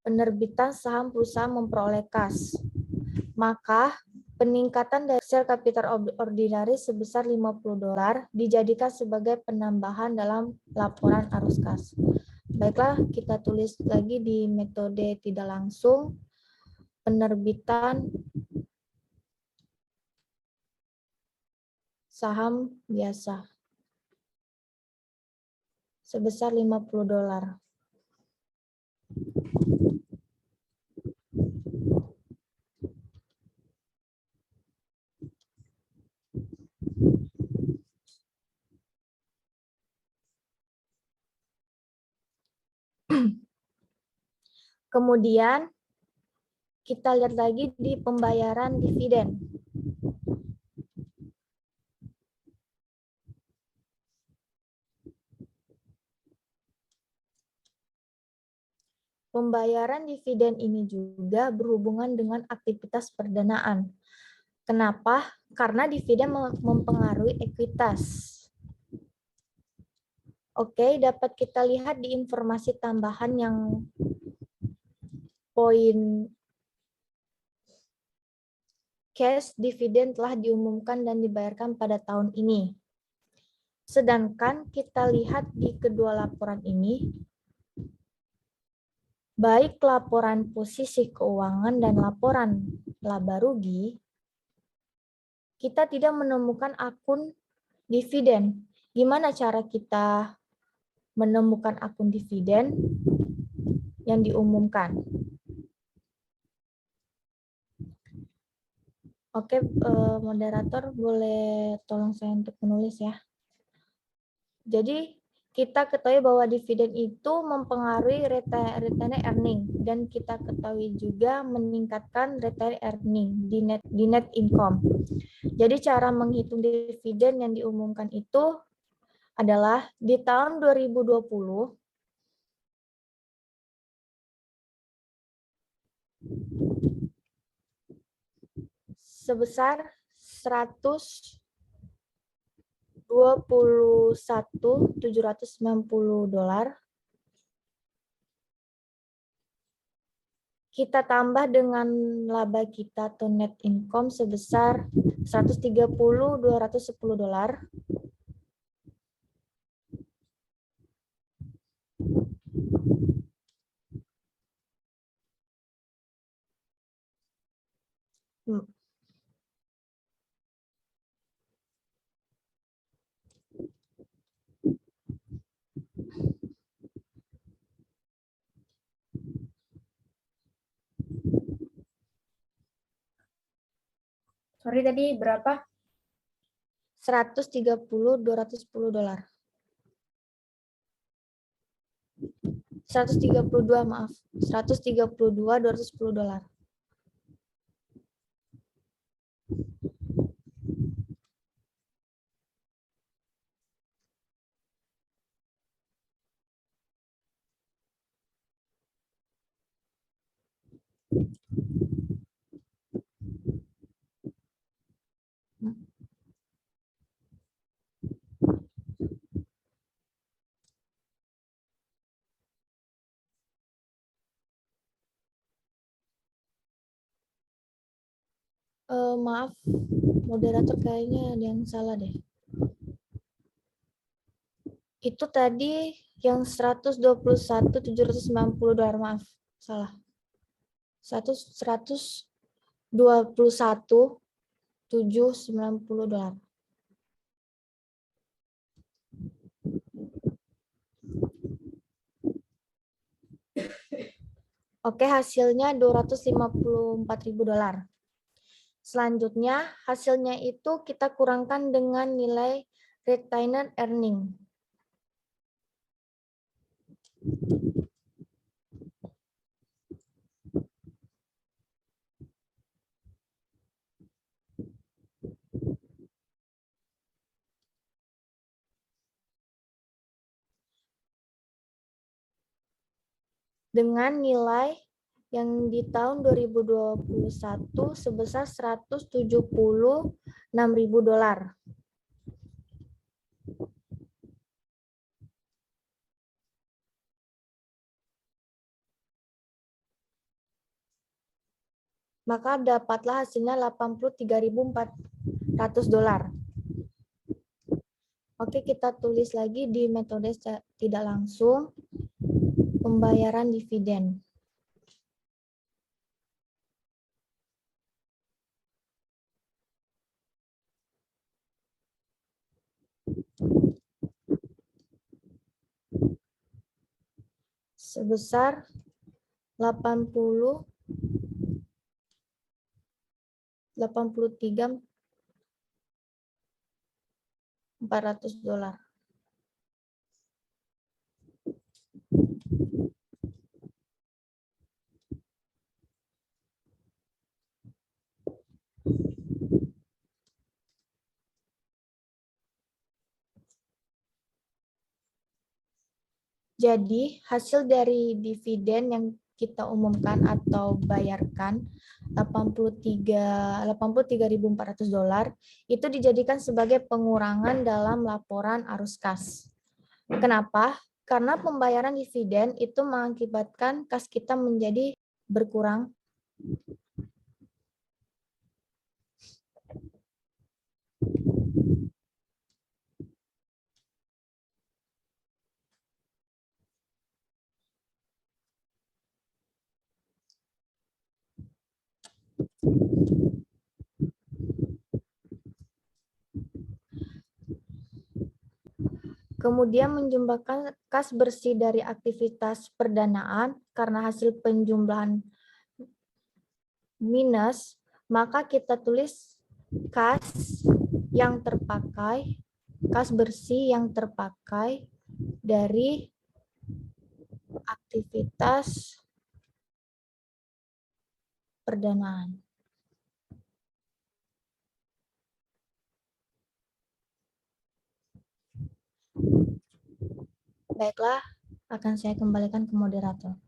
D: penerbitan saham perusahaan memperoleh kas. Maka peningkatan dari share capital ordinary sebesar $50 dijadikan sebagai penambahan dalam laporan arus kas. Baiklah, kita tulis lagi di metode tidak langsung penerbitan saham biasa sebesar $50. Kemudian kita lihat lagi di pembayaran dividen. Pembayaran dividen ini juga berhubungan dengan aktivitas perdanaan. Kenapa? Karena dividen mempengaruhi ekuitas. Oke, dapat kita lihat di informasi tambahan yang poin cash dividen telah diumumkan dan dibayarkan pada tahun ini. Sedangkan kita lihat di kedua laporan ini, baik laporan posisi keuangan dan laporan laba rugi, kita tidak menemukan akun dividen. Gimana cara kita menemukan akun dividen yang diumumkan? Oke, moderator boleh tolong saya untuk menulis ya. Jadi kita ketahui bahwa dividen itu mempengaruhi retained earning dan kita ketahui juga meningkatkan retained earning di net income. Jadi cara menghitung dividen yang diumumkan itu adalah di tahun 2020 sebesar $121.790. Kita tambah dengan laba kita atau net income sebesar $130.210.
A: Sorry tadi berapa?
D: $130.210. 132, maaf. $132.210. Maaf, moderator kayaknya ada yang salah deh. Itu tadi yang $121.790, maaf, salah. $121.790. Oke, hasilnya $254.000. Selanjutnya, hasilnya itu kita kurangkan dengan nilai retained earning. dengan nilai yang di tahun 2021 sebesar $176.000. Maka dapatlah hasilnya $83.400. Oke, kita tulis lagi di metode tidak langsung pembayaran dividen. Sebesar 83.400 $. Jadi, hasil dari dividen yang kita umumkan atau bayarkan $83.400 itu dijadikan sebagai pengurangan dalam laporan arus kas. Kenapa? Karena pembayaran dividen itu mengakibatkan kas kita menjadi berkurang. Kemudian menjumlahkan kas bersih dari aktivitas perdanaan karena hasil penjumlahan minus, maka kita tulis kas yang terpakai, kas bersih yang terpakai dari aktivitas perdanaan. Baiklah, akan saya kembalikan ke moderator.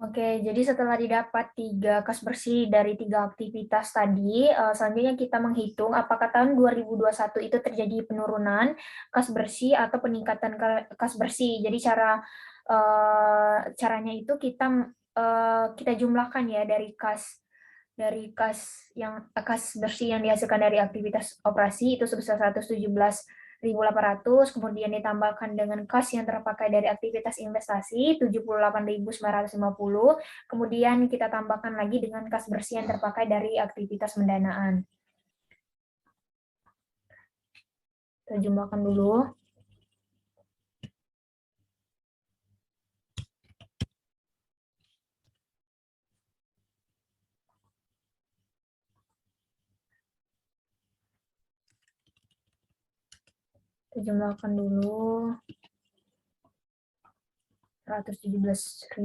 A: Oke, jadi setelah didapat 3 kas bersih dari 3 aktivitas tadi, selanjutnya kita menghitung apakah tahun 2021 itu terjadi penurunan kas bersih atau peningkatan kas bersih. Jadi caranya itu kita jumlahkan ya dari kas bersih yang dihasilkan dari aktivitas operasi itu sebesar 117.800, kemudian ditambahkan dengan kas yang terpakai dari aktivitas investasi 78.950, kemudian kita tambahkan lagi dengan kas bersih yang terpakai dari aktivitas pendanaan. Kita jumlahkan dulu. Kita jumlahkan dulu. 117.800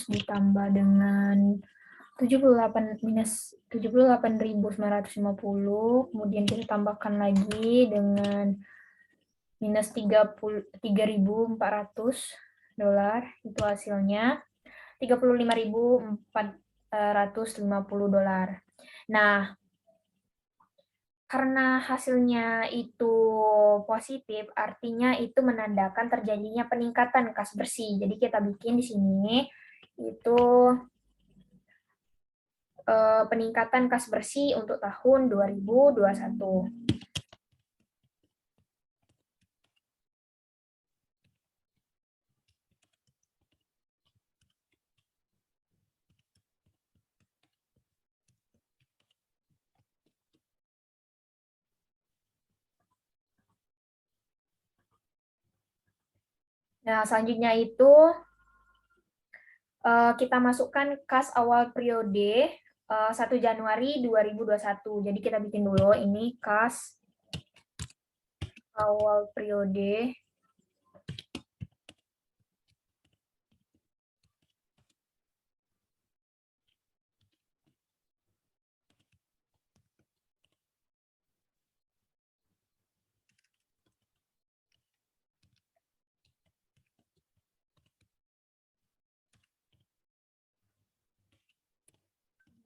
A: ditambah dengan 78.950, kemudian kita tambahkan lagi dengan minus $33.400, itu hasilnya $35.450. Nah, karena hasilnya itu positif, artinya itu menandakan terjadinya peningkatan kas bersih. Jadi kita bikin di sini itu peningkatan kas bersih untuk tahun 2021. Nah, selanjutnya itu kita masukkan kas awal periode 1 Januari 2021. Jadi kita bikin dulu ini kas awal periode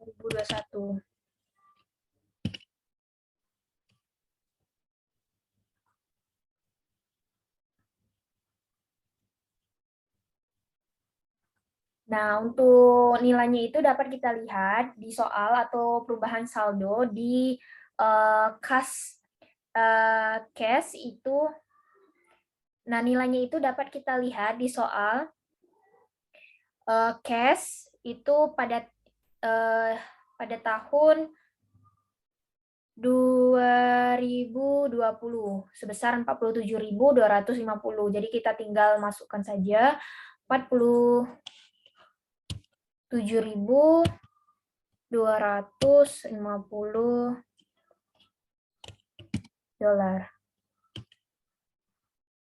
A: 2021. Nah, untuk nilainya itu dapat kita lihat di soal atau perubahan saldo di cash itu. Nah, nilainya itu dapat kita lihat di soal cash itu pada tahun 2020 sebesar 47.250. Jadi kita tinggal masukkan saja 47.250 dolar.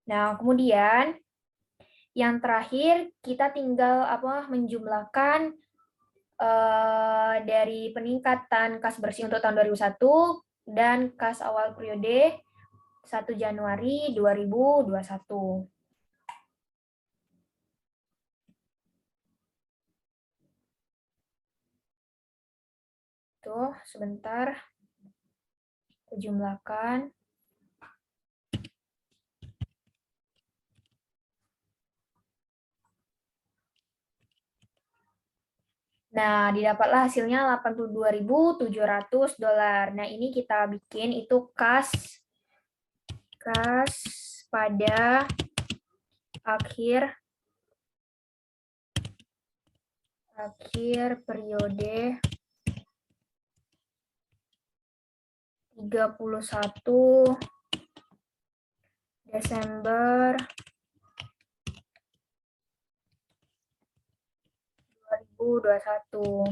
A: Nah, kemudian yang terakhir kita tinggal menjumlahkan dari peningkatan kas bersih untuk tahun 2001 dan kas awal periode 1 Januari 2021. Tuh, sebentar. Kita jumlahkan. Nah, didapatlah hasilnya 82.700 dolar. Nah, ini kita bikin itu kas pada akhir periode 31 Desember 2021.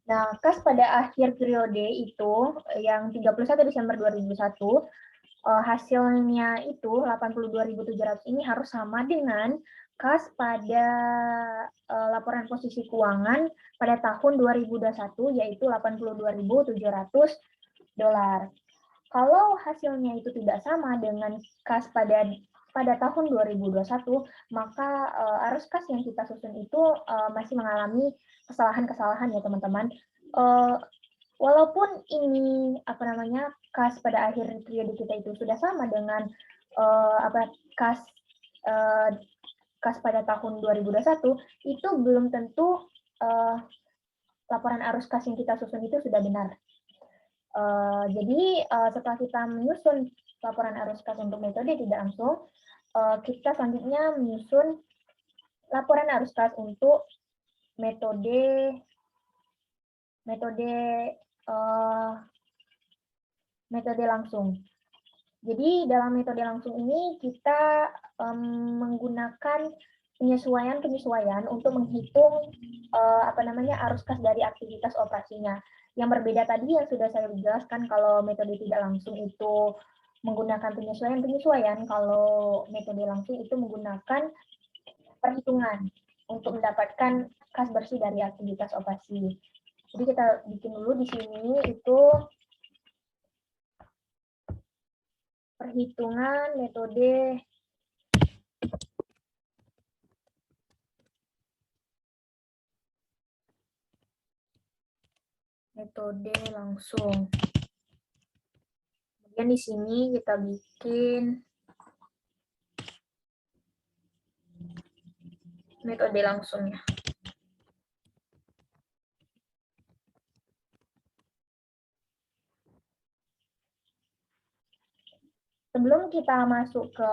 A: Nah, kas pada akhir periode itu yang 31 Desember 2001, hasilnya itu 82.700 ini harus sama dengan kas pada laporan posisi keuangan pada tahun 2021 yaitu 82.700 dolar. Kalau hasilnya itu tidak sama dengan kas pada tahun 2021, maka arus kas yang kita susun itu masih mengalami kesalahan-kesalahan ya teman-teman. Walaupun ini kas pada akhir periode kita itu sudah sama dengan kas pada tahun 2021, itu belum tentu laporan arus kas yang kita susun itu sudah benar. Jadi setelah kita menyusun laporan arus kas untuk metode tidak langsung, kita selanjutnya menyusun laporan arus kas untuk metode langsung. Jadi dalam metode langsung ini kita menggunakan penyesuaian untuk menghitung arus kas dari aktivitas operasinya. Yang berbeda tadi yang sudah saya jelaskan, kalau metode tidak langsung itu menggunakan penyesuaian, kalau metode langsung itu menggunakan perhitungan untuk mendapatkan kas bersih dari aktivitas operasi. Jadi kita bikin dulu di sini itu perhitungan metode langsung. Kemudian di sini kita bikin metode langsungnya. Sebelum kita masuk ke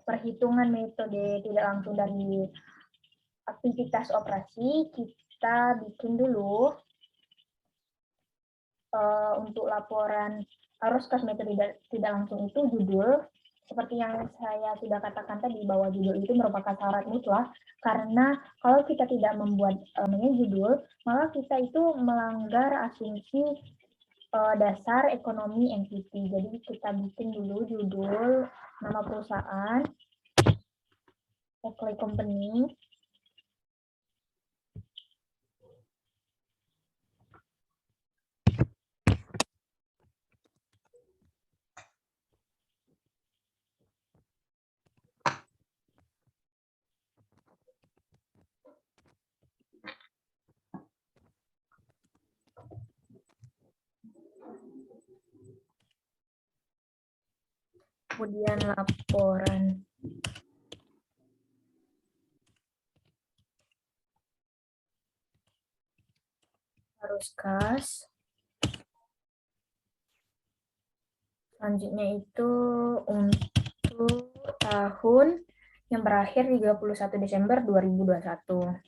A: perhitungan metode tidak langsung dari aktivitas operasi, kita bikin dulu untuk laporan arus kas metode tidak langsung itu judul. Seperti yang saya sudah katakan tadi, bahwa judul itu merupakan syarat mutlak, karena kalau kita tidak membuat judul, maka kita itu melanggar asumsi dasar ekonomi entity. Jadi kita bikin dulu judul, nama perusahaan, Oakley Company, Kemudian laporan arus kas. Selanjutnya itu untuk tahun yang berakhir 31 Desember 2021.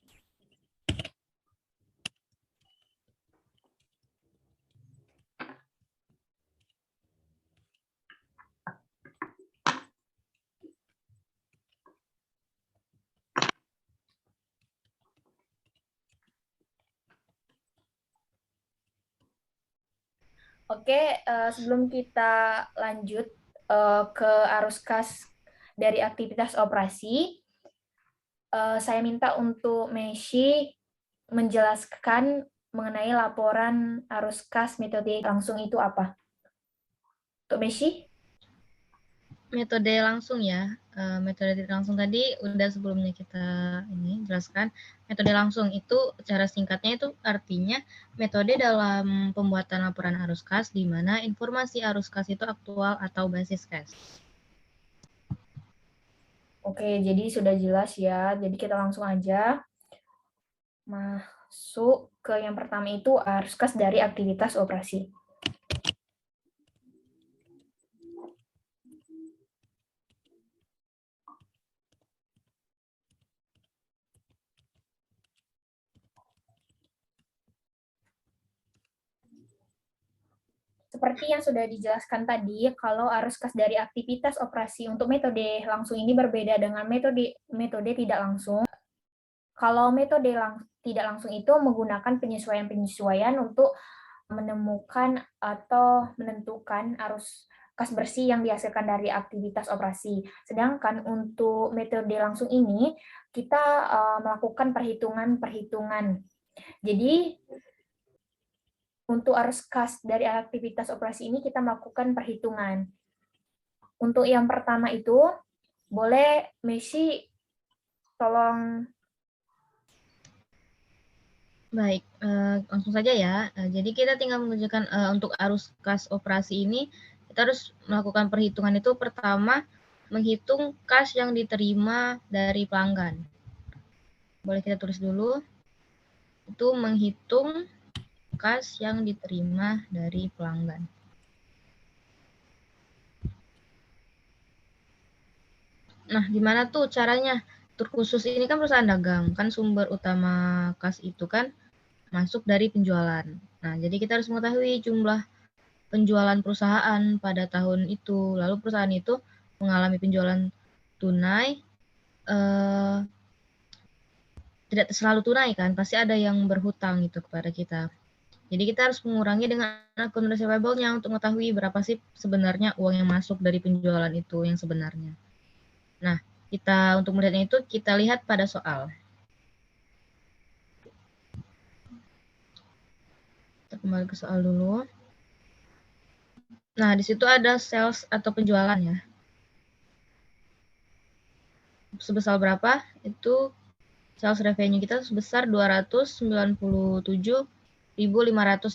A: Oke, sebelum kita lanjut ke arus kas dari aktivitas operasi, saya minta untuk Meshi menjelaskan mengenai laporan arus kas metode langsung itu apa. Untuk Meshi?
C: Metode langsung ya. Metode langsung tadi udah sebelumnya kita ini jelaskan. Metode langsung itu cara singkatnya itu artinya metode dalam pembuatan laporan arus kas di mana informasi arus kas itu aktual atau basis kas.
A: Oke, jadi sudah jelas ya. Jadi kita langsung aja masuk ke yang pertama itu arus kas dari aktivitas operasi. Seperti yang sudah dijelaskan tadi, kalau arus kas dari aktivitas operasi untuk metode langsung ini berbeda dengan metode tidak langsung. Kalau metode tidak langsung itu menggunakan penyesuaian-penyesuaian untuk menemukan atau menentukan arus kas bersih yang dihasilkan dari aktivitas operasi. Sedangkan untuk metode langsung ini, kita melakukan perhitungan-perhitungan. Jadi, untuk arus kas dari aktivitas operasi ini kita melakukan perhitungan. Untuk yang pertama itu, boleh Messi tolong.
C: Baik, langsung saja ya. Jadi kita tinggal mengerjakan untuk arus kas operasi ini, kita harus melakukan perhitungan itu pertama menghitung kas yang diterima dari pelanggan. Boleh kita tulis dulu. Itu menghitung kas yang diterima dari pelanggan. Nah, gimana tuh caranya? Terkhusus ini kan perusahaan dagang, kan sumber utama kas itu kan masuk dari penjualan. Nah, jadi kita harus mengetahui jumlah penjualan perusahaan pada tahun itu. Lalu perusahaan itu mengalami penjualan tunai, tidak selalu tunai kan, pasti ada yang berhutang gitu kepada kita. Jadi kita harus mengurangi dengan akun receivable-nya untuk mengetahui berapa sih sebenarnya uang yang masuk dari penjualan itu yang sebenarnya. Nah, kita untuk melihatnya itu kita lihat pada soal. Kita kembali ke soal dulu. Nah, di situ ada sales atau penjualan ya. Sebesar berapa? Itu sales revenue kita sebesar 297.500.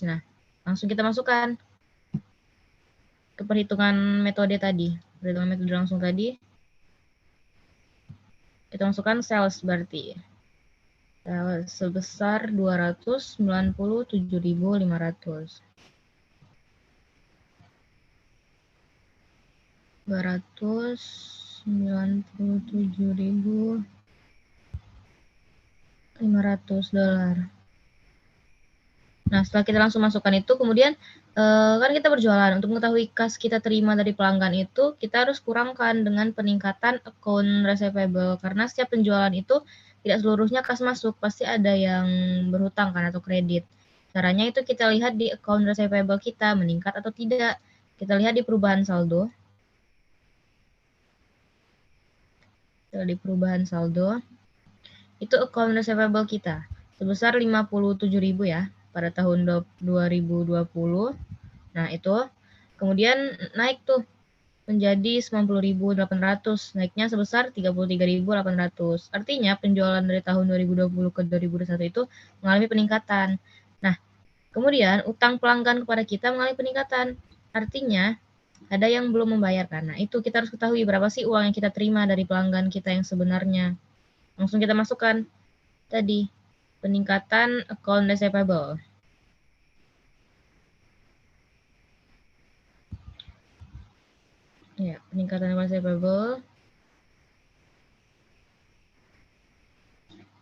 C: Nah, langsung kita masukkan ke perhitungan metode tadi. Perhitungan metode langsung tadi. Kita masukkan sales berarti. Sales sebesar 297.500. 297.500 dolar. Nah, setelah kita langsung masukkan itu, kemudian kan kita berjualan. Untuk mengetahui kas kita terima dari pelanggan itu, kita harus kurangkan dengan peningkatan account receivable. Karena setiap penjualan itu tidak seluruhnya kas masuk, pasti ada yang berhutang kan atau kredit. Caranya itu kita lihat di account receivable kita, meningkat atau tidak. Kita lihat di perubahan saldo. Di perubahan saldo, itu account receivable kita sebesar 57.000 ya pada tahun 2020. Nah, itu kemudian naik tuh menjadi 90.800, naiknya sebesar 33.800. Artinya penjualan dari tahun 2020 ke 2021 itu mengalami peningkatan. Nah, kemudian utang pelanggan kepada kita mengalami peningkatan. Artinya ada yang belum membayarkan. Nah, itu kita harus ketahui berapa sih uang yang kita terima dari pelanggan kita yang sebenarnya. Langsung kita masukkan tadi, peningkatan account receivable. Ya, peningkatan account receivable.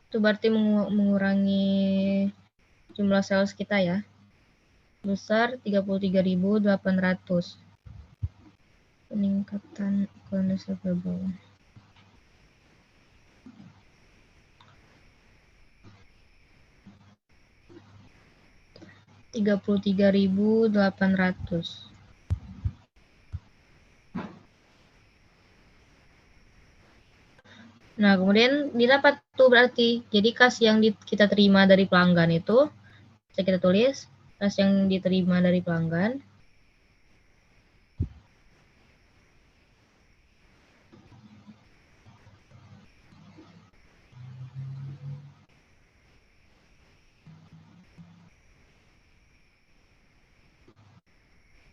C: Itu berarti mengurangi jumlah sales kita ya. Besar 33.800. Peningkatan account receivable. $33.800. Nah, kemudian didapat tuh berarti. Jadi kas yang kita terima dari pelanggan itu, bisa kita tulis, kas yang diterima dari pelanggan.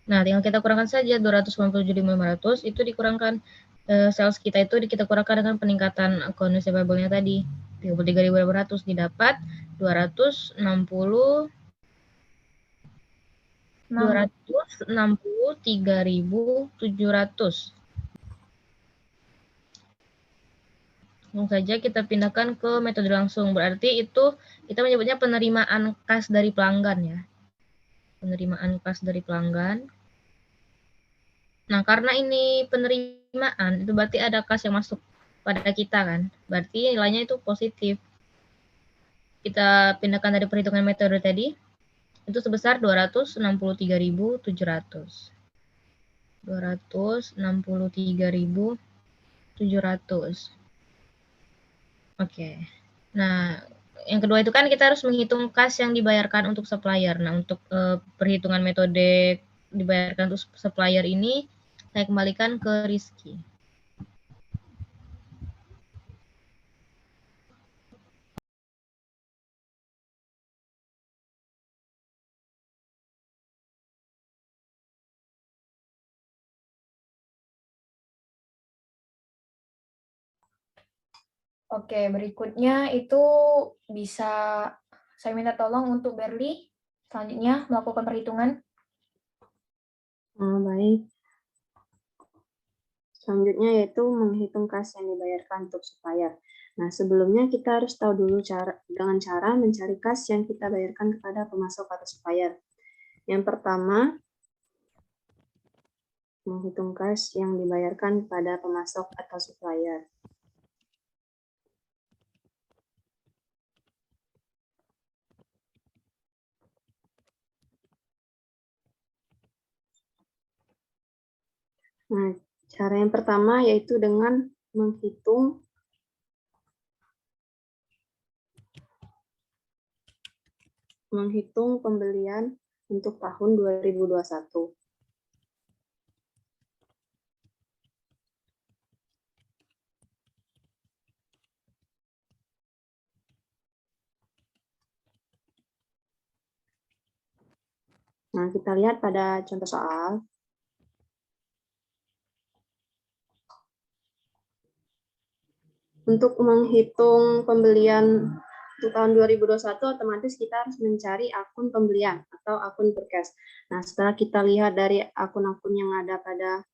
C: Nah, tinggal kita kurangkan saja 297.500, itu dikurangkan sales kita itu kita kurangkan dengan peningkatan account receivable-nya tadi. 33.800 didapat 263.700. Langsung saja kita pindahkan ke metode langsung. Berarti itu kita menyebutnya penerimaan kas dari pelanggan ya. Penerimaan kas dari pelanggan. Nah, karena ini penerimaan, itu berarti ada kas yang masuk pada kita kan. Berarti nilainya itu positif. Kita pindahkan dari perhitungan metode tadi, itu sebesar 263.700. 263.700. Oke. Nah, yang kedua itu kan kita harus menghitung kas yang dibayarkan untuk supplier. Nah, untuk perhitungan metode dibayarkan untuk supplier ini, saya kembalikan ke Rizky.
A: Oke, berikutnya itu bisa saya minta tolong untuk Berli selanjutnya melakukan perhitungan.
B: Baik. Selanjutnya yaitu menghitung kas yang dibayarkan untuk supplier. Nah, sebelumnya kita harus tahu dulu dengan cara mencari kas yang kita bayarkan kepada pemasok atau supplier. Yang pertama, menghitung kas yang dibayarkan kepada pemasok atau supplier. Nah, cara yang pertama yaitu dengan menghitung pembelian untuk tahun 2021. Nah, kita lihat pada contoh soal. Untuk menghitung pembelian untuk tahun 2021, otomatis kita harus mencari akun pembelian atau akun purchase. Nah, setelah kita lihat dari akun-akun yang ada pada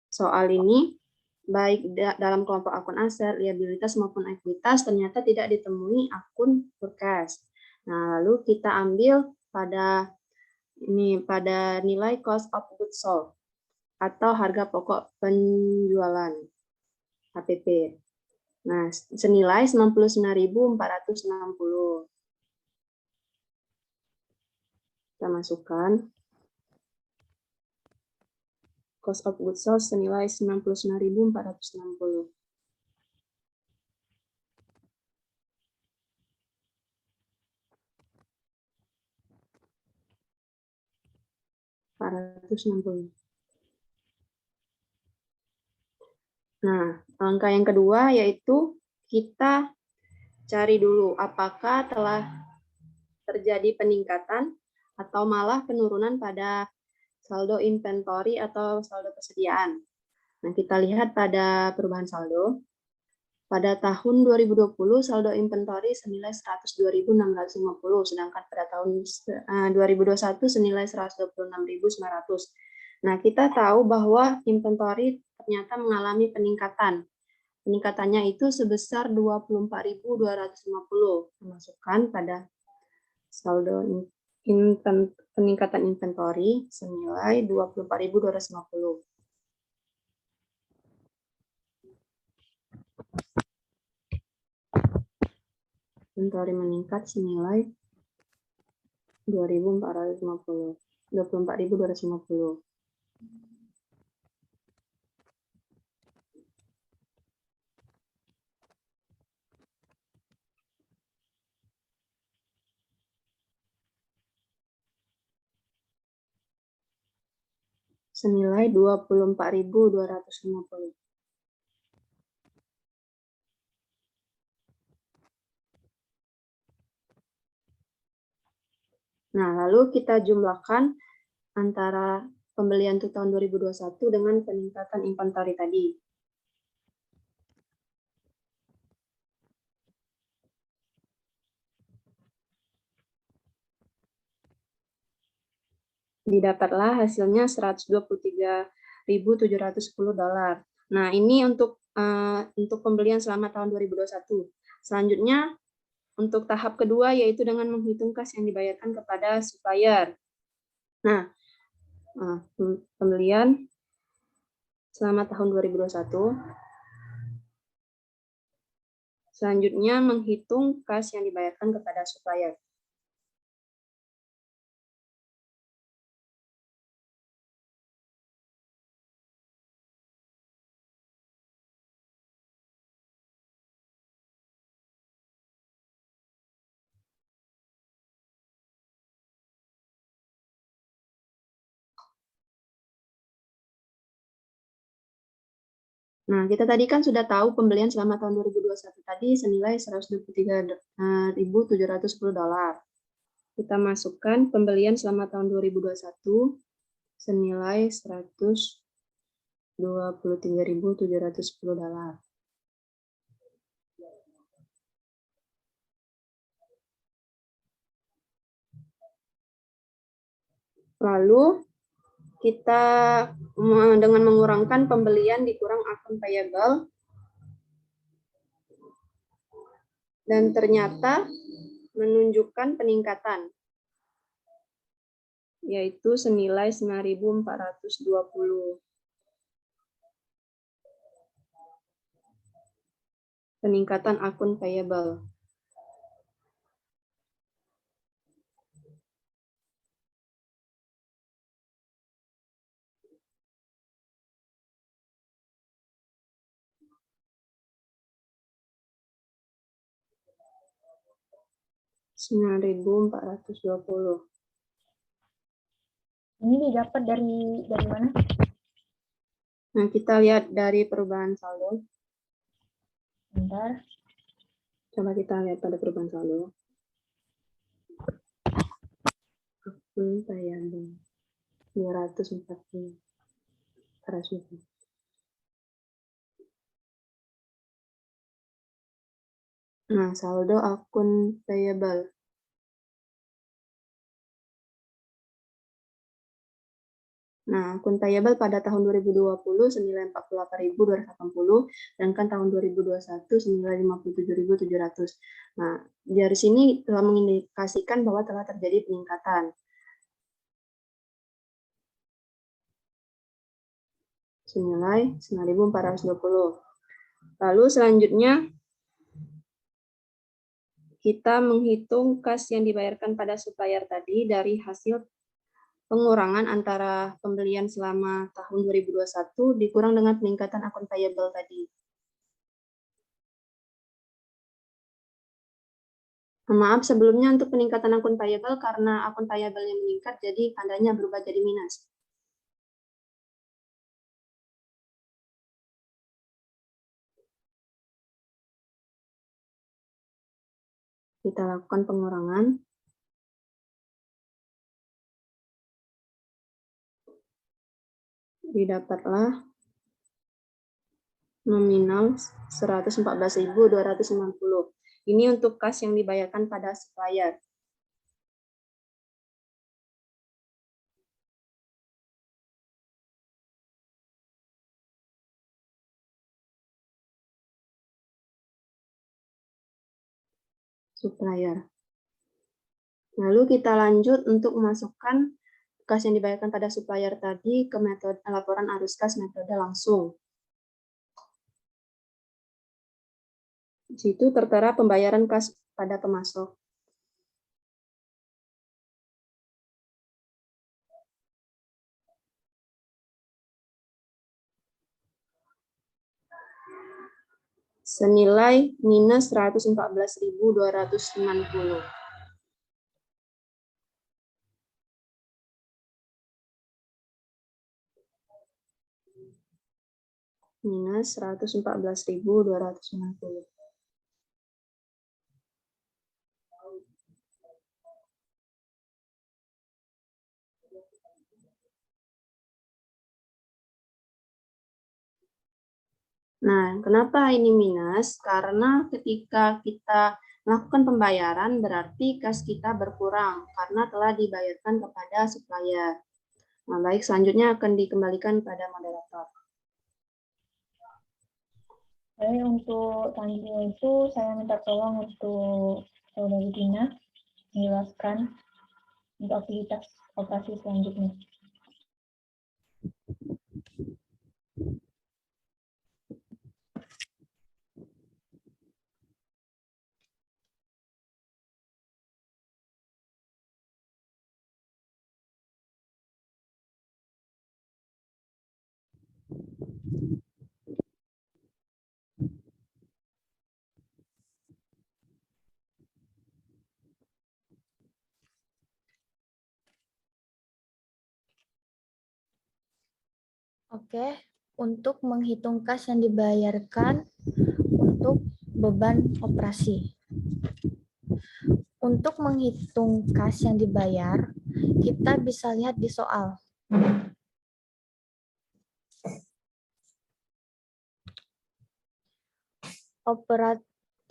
B: soal ini, baik dalam kelompok akun aset, liabilitas maupun ekuitas, ternyata tidak ditemui akun purchase. Nah, lalu kita ambil pada nilai cost of goods sold atau harga pokok penjualan HPP. Nah, senilai 99.460. Kita masukkan cost of goods sold senilai 99.460. Nah, langkah yang kedua yaitu kita cari dulu apakah telah terjadi peningkatan atau malah penurunan pada saldo inventory atau saldo persediaan. Nah, kita lihat pada perubahan saldo. Pada tahun 2020, saldo inventory senilai 102.650, sedangkan pada tahun 2021 senilai 126.900. Nah, kita tahu bahwa inventory ternyata mengalami peningkatan. Peningkatannya itu sebesar 24.250, dimasukkan pada saldo peningkatan inventory senilai 24.250. Inventory meningkat senilai 24.250. Senilai 24.250. Nah, lalu kita jumlahkan antara pembelian untuk tahun 2021 dengan peningkatan inventory tadi. Didapatlah hasilnya $123.710. Nah, ini untuk pembelian selama tahun 2021. Selanjutnya, untuk tahap kedua yaitu dengan menghitung kas yang dibayarkan kepada supplier. Nah, pembelian selama tahun 2021. Selanjutnya, menghitung kas yang dibayarkan kepada supplier. Nah, kita tadi kan sudah tahu pembelian selama tahun 2021 tadi senilai $123.710. Kita masukkan pembelian selama tahun 2021 senilai $123.710. Lalu kita dengan mengurangkan pembelian dikurang akun payable, dan ternyata menunjukkan peningkatan, yaitu senilai 9.420. Peningkatan akun payable. $9.420.
A: Ini didapat dari mana?
B: Nah, kita lihat dari perubahan saldo.
A: Bentar.
B: Coba kita lihat pada perubahan saldo. Akun payable 240. Nah, saldo akun payable. Nah, akun payable pada tahun 2020 senilai 48.280, sedangkan tahun 2021 senilai 57.700. Nah, dari sini telah mengindikasikan bahwa telah terjadi peningkatan. Senilai 9.420. Lalu selanjutnya, kita menghitung kas yang dibayarkan pada supplier tadi dari hasil pengurangan antara pembelian selama tahun 2021 dikurang dengan peningkatan akun payable tadi. Maaf, sebelumnya untuk peningkatan akun payable, karena akun payable yang meningkat, jadi tandanya berubah jadi minus. Kita lakukan pengurangan. didapatlah nominal 114.250. Ini untuk kas yang dibayarkan pada supplier. Lalu kita lanjut untuk memasukkan kas yang dibayarkan pada supplier tadi ke metode laporan arus kas metode langsung. Di situ tertera pembayaran kas pada pemasok. Senilai minus 114.260. Minus 114.260. Nah, kenapa ini minus? Karena ketika kita melakukan pembayaran, berarti kas kita berkurang karena telah dibayarkan kepada supplier. Nah, baik, selanjutnya akan dikembalikan pada moderator.
A: Baik, untuk selanjutnya itu saya minta tolong untuk Saudari Dina menjelaskan untuk aktivitas operasi selanjutnya.
D: Oke, untuk menghitung kas yang dibayarkan untuk beban operasi. Untuk menghitung kas yang dibayar, kita bisa lihat di soal.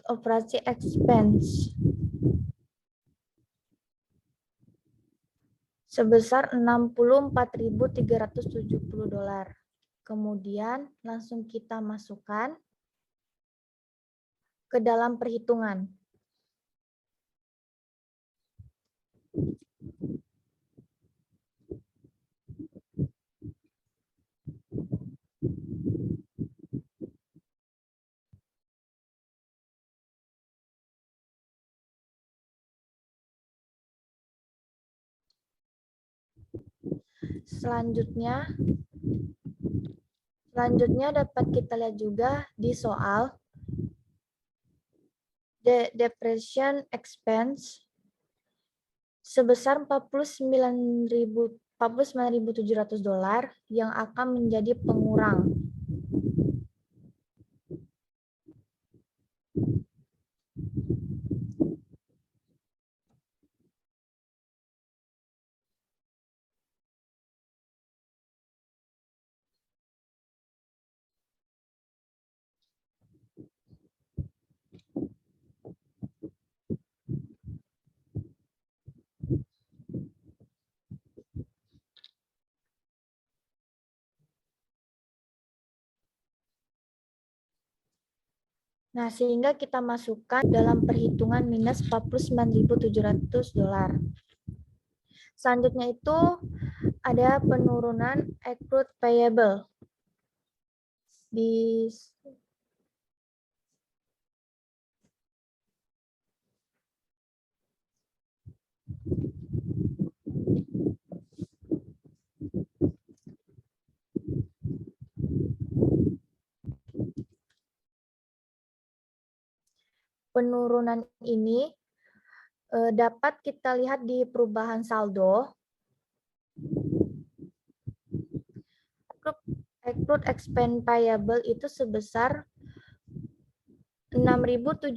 D: Operasi expense sebesar $64.370. Kemudian langsung kita masukkan ke dalam perhitungan. Selanjutnya dapat kita lihat juga di soal depreciation expense sebesar $49.700 yang akan menjadi pengurang. Nah, sehingga kita masukkan dalam perhitungan minus $49.700. Selanjutnya itu ada penurunan accrued payable. Di penurunan ini dapat kita lihat di perubahan saldo. Accrued expense payable itu sebesar $6.730.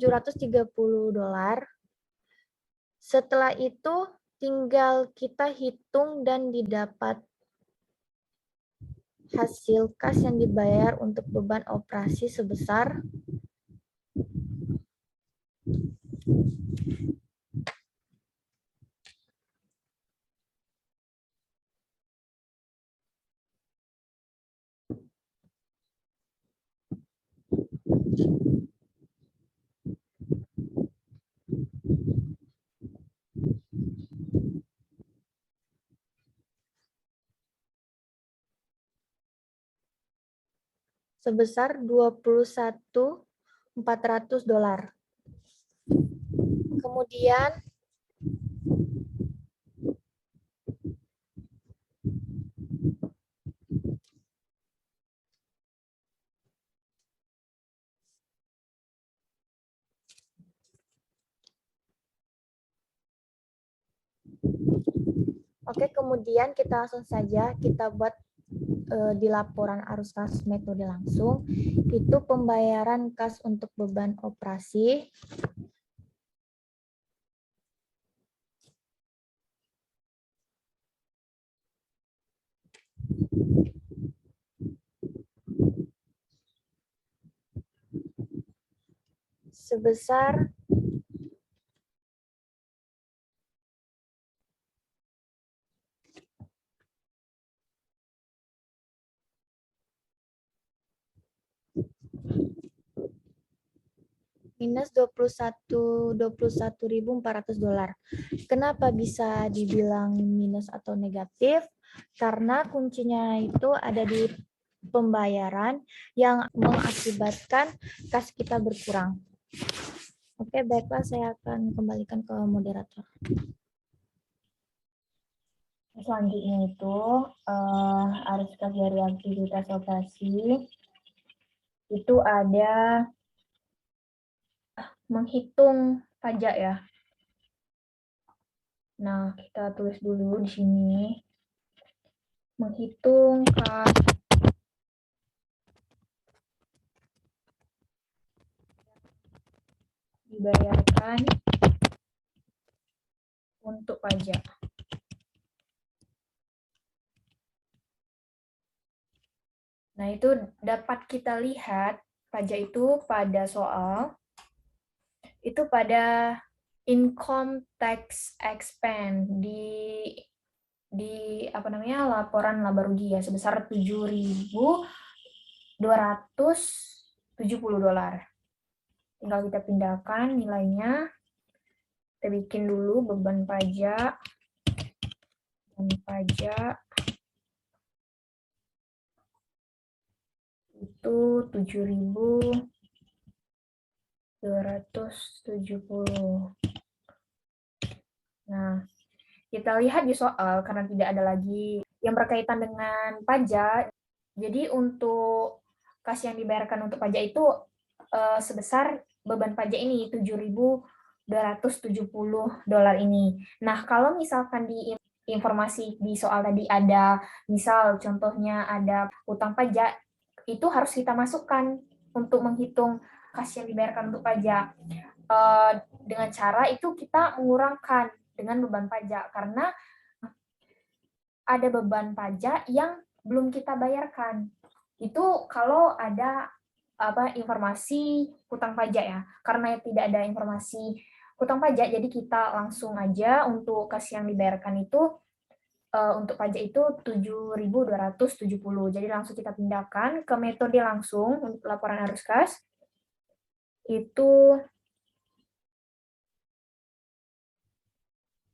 D: Setelah itu tinggal kita hitung dan didapat hasil kas yang dibayar untuk beban operasi sebesar sebesar $21.400. Kemudian kemudian kita langsung saja kita buat di laporan arus kas metode langsung. Itu pembayaran kas untuk beban operasi. Sebesar minus $21.400. Kenapa bisa dibilang minus atau negatif? Karena kuncinya itu ada di pembayaran yang mengakibatkan kas kita berkurang. Oke, baiklah, saya akan kembalikan ke moderator.
A: Selanjutnya itu arus kas dari aktivitas operasi itu ada menghitung pajak ya. Nah, kita tulis dulu di sini. Menghitung kas dibayarkan untuk pajak. Nah, itu dapat kita lihat pajak itu pada soal itu pada income tax expense di laporan laba rugi ya sebesar $7.270. Tinggal kita pindahkan nilainya. Kita bikin dulu beban pajak. Itu 7.270. Nah, kita lihat di soal karena tidak ada lagi yang berkaitan dengan pajak. Jadi untuk kas yang dibayarkan untuk pajak itu sebesar beban pajak ini $7.270 ini. Nah, kalau misalkan di informasi di soal tadi ada misal contohnya ada utang pajak, itu harus kita masukkan untuk menghitung kas yang dibayarkan untuk pajak. Dengan cara itu kita mengurangkan dengan beban pajak karena ada beban pajak yang belum kita bayarkan. Itu kalau ada informasi hutang pajak ya. Karena tidak ada informasi hutang pajak, jadi kita langsung aja untuk kas yang dibayarkan itu untuk pajak itu 7.270. Jadi langsung kita pindahkan ke metode langsung untuk laporan arus kas. Itu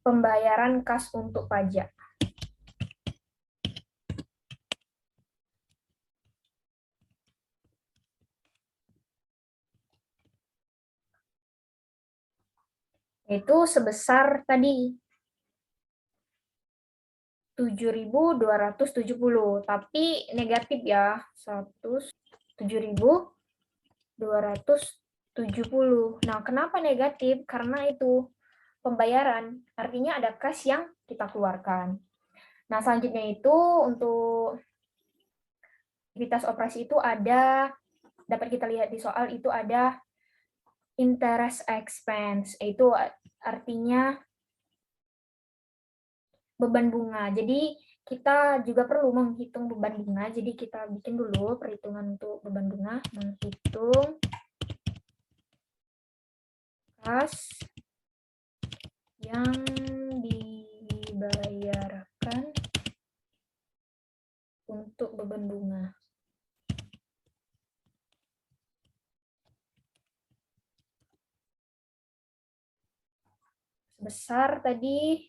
A: pembayaran kas untuk pajak. Itu sebesar tadi 7.270, tapi negatif ya. 7.270. Nah, kenapa negatif? Karena itu pembayaran, artinya ada kas yang kita keluarkan. Nah, selanjutnya itu untuk aktivitas operasi itu ada, dapat kita lihat di soal itu ada interest expense, itu artinya beban bunga. Jadi kita juga perlu menghitung beban bunga. Jadi kita bikin dulu perhitungan untuk beban bunga, menghitung kas yang dibayarkan untuk beban bunga. Sebesar tadi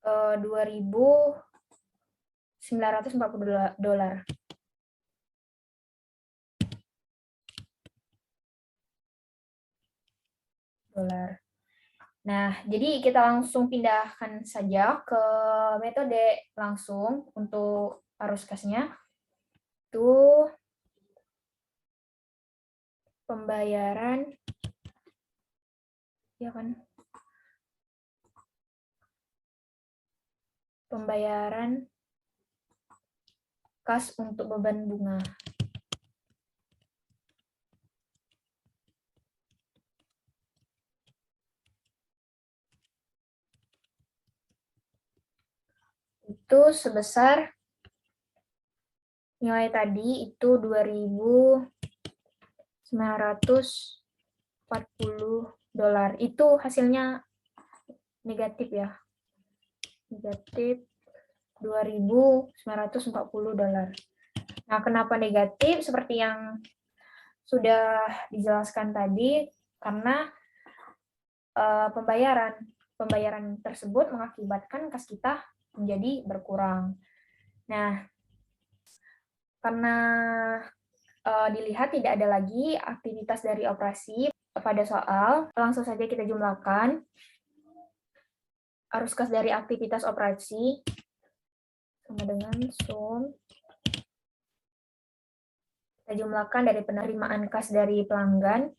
A: 2.940 dolar. Nah, jadi kita langsung pindahkan saja ke metode langsung untuk arus kasnya. Itu pembayaran, ya kan? Pembayaran kas untuk beban bunga. Itu sebesar nilai tadi itu 2.940 dolar. Itu hasilnya negatif ya. Negatif 2.940 dolar. Nah, kenapa negatif? Seperti yang sudah dijelaskan tadi, karena pembayaran tersebut mengakibatkan kas kita menjadi berkurang. Nah, karena dilihat tidak ada lagi aktivitas dari operasi pada soal, langsung saja kita jumlahkan arus kas dari aktivitas operasi sama dengan sum. Kita jumlahkan dari penerimaan kas dari pelanggan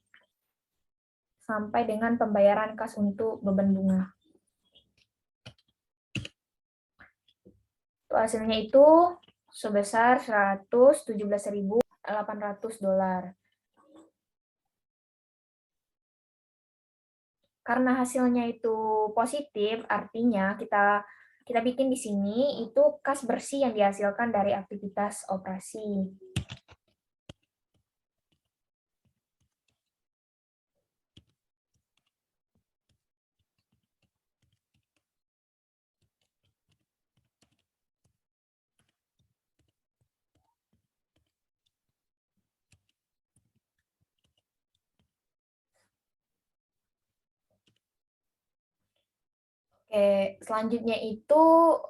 A: sampai dengan pembayaran kas untuk beban bunga. Hasilnya itu sebesar 117.800 dolar. Karena hasilnya itu positif, artinya kita bikin di sini itu kas bersih yang dihasilkan dari aktivitas operasi. Oke, selanjutnya itu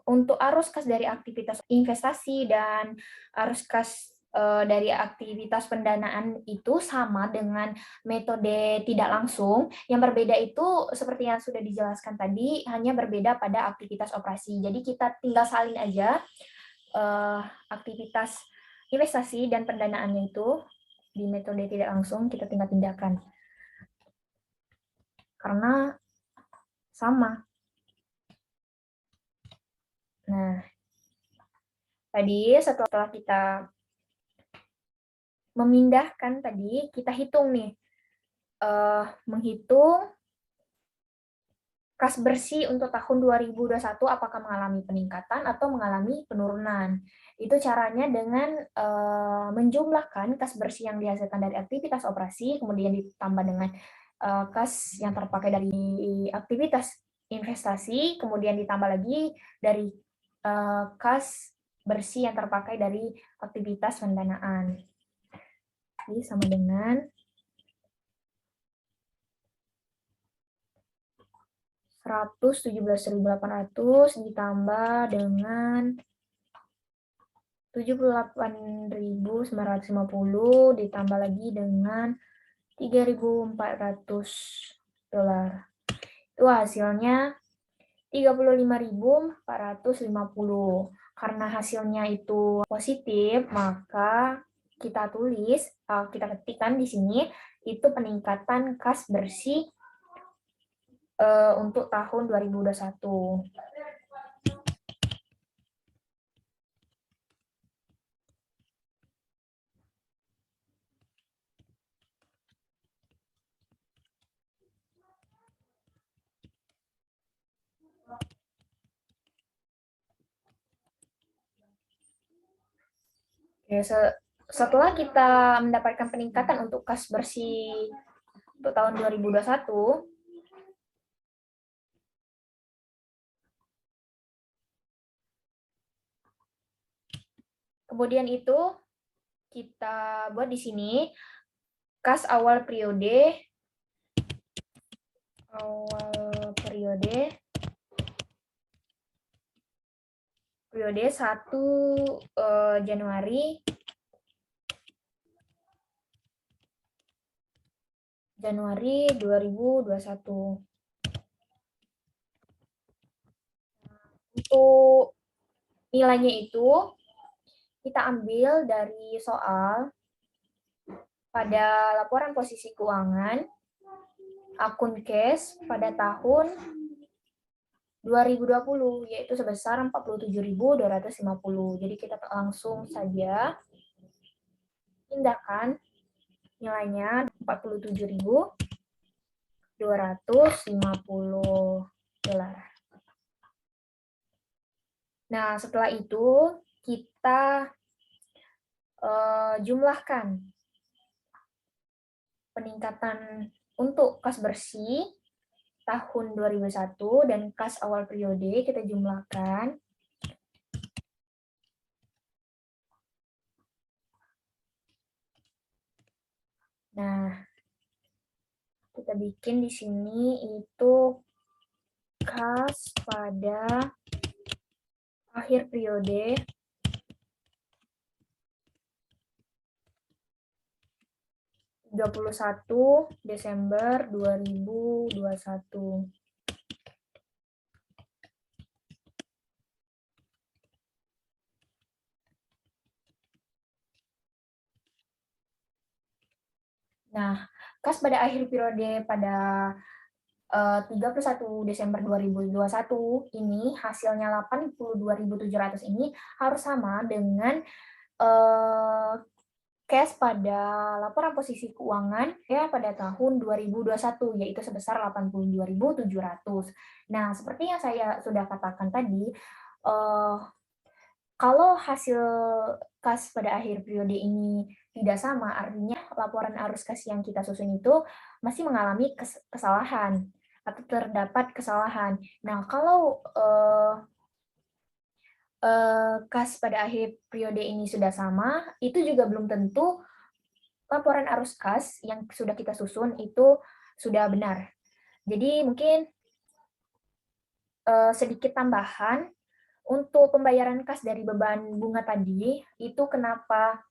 A: untuk arus kas dari aktivitas investasi dan arus kas dari aktivitas pendanaan itu sama dengan metode tidak langsung. Yang berbeda itu seperti yang sudah dijelaskan tadi, hanya berbeda pada aktivitas operasi. Jadi kita tinggal salin aja aktivitas investasi dan pendanaannya itu di metode tidak langsung, kita tinggal pindahkan. Karena sama. Nah, tadi setelah kita memindahkan tadi, kita hitung nih, menghitung kas bersih untuk tahun 2021 apakah mengalami peningkatan atau mengalami penurunan. Itu caranya dengan menjumlahkan kas bersih yang dihasilkan dari aktivitas operasi, kemudian ditambah dengan kas yang terpakai dari aktivitas investasi, kemudian ditambah lagi dari kas bersih yang terpakai dari aktivitas pendanaan. Jadi sama dengan 117.800 ditambah dengan 78.950 ditambah lagi dengan 3.400 dolar. Itu hasilnya 35.450. Karena hasilnya itu positif, maka kita tulis, kita ketikkan di sini itu peningkatan kas bersih untuk tahun 2021. Oke, setelah kita mendapatkan peningkatan untuk kas bersih untuk tahun 2021, kemudian itu kita buat di sini kas awal periode periode 1 Januari Januari 2021. Untuk nilainya itu kita ambil dari soal pada laporan posisi keuangan akun cash pada tahun 2020, yaitu sebesar 47.250. Jadi kita langsung saja pindahkan nilainya 47.250 dolar. Nah, setelah itu kita jumlahkan peningkatan untuk kas bersih tahun 2001 dan kas awal periode kita jumlahkan. Nah, kita bikin di sini itu kas pada akhir periode Desember 2021. Nah, kas pada akhir periode pada 31 Desember 2021 ini hasilnya 82.700 ini harus sama dengan cash pada laporan posisi keuangan ya pada tahun 2021, yaitu sebesar 82.700. Nah, seperti yang saya sudah katakan tadi, kalau hasil kas pada akhir periode ini tidak sama, artinya laporan arus kas yang kita susun itu masih mengalami kesalahan atau terdapat kesalahan. Nah, kalau kas pada akhir periode ini sudah sama, itu juga belum tentu laporan arus kas yang sudah kita susun itu sudah benar. Jadi mungkin sedikit tambahan untuk pembayaran kas dari beban bunga tadi, itu kenapa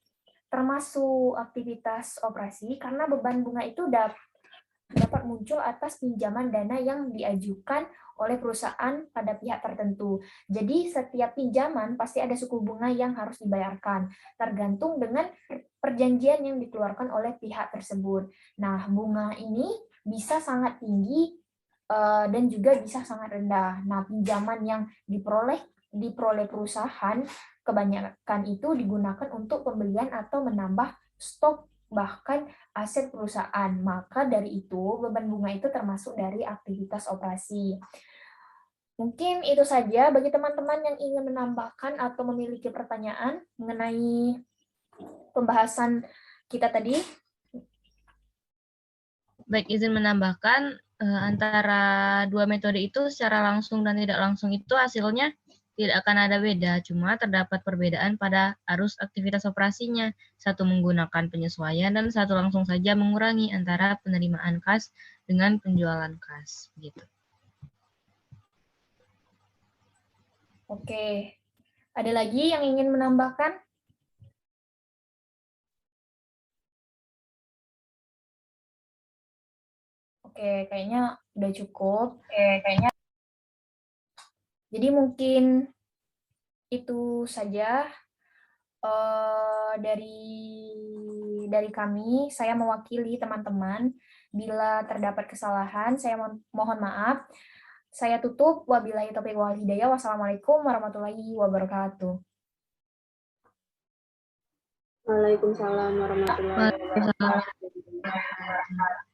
A: termasuk aktivitas operasi, karena beban bunga itu dapat muncul atas pinjaman dana yang diajukan oleh perusahaan pada pihak tertentu. Jadi setiap pinjaman pasti ada suku bunga yang harus dibayarkan, tergantung dengan perjanjian yang dikeluarkan oleh pihak tersebut. Nah, bunga ini bisa sangat tinggi dan juga bisa sangat rendah. Nah, pinjaman yang diperoleh perusahaan kebanyakan itu digunakan untuk pembelian atau menambah stok bahkan aset perusahaan. Maka dari itu beban bunga itu termasuk dari aktivitas operasi. Mungkin itu saja bagi teman-teman yang ingin menambahkan atau memiliki pertanyaan mengenai pembahasan kita tadi.
C: Baik, izin menambahkan antara dua metode itu secara langsung dan tidak langsung itu hasilnya tidak akan ada beda, cuma terdapat perbedaan pada arus aktivitas operasinya. Satu menggunakan penyesuaian dan satu langsung saja mengurangi antara penerimaan kas dengan penjualan kas. Gitu.
A: Oke, ada lagi yang ingin menambahkan? Oke, kayaknya udah cukup. Jadi mungkin itu saja dari kami. Saya mewakili teman-teman. Bila terdapat kesalahan, saya mohon maaf. Saya tutup. Wabillahi taufiq wal hidayah. Wassalamualaikum warahmatullahi wabarakatuh.
B: Waalaikumsalam warahmatullahi wabarakatuh.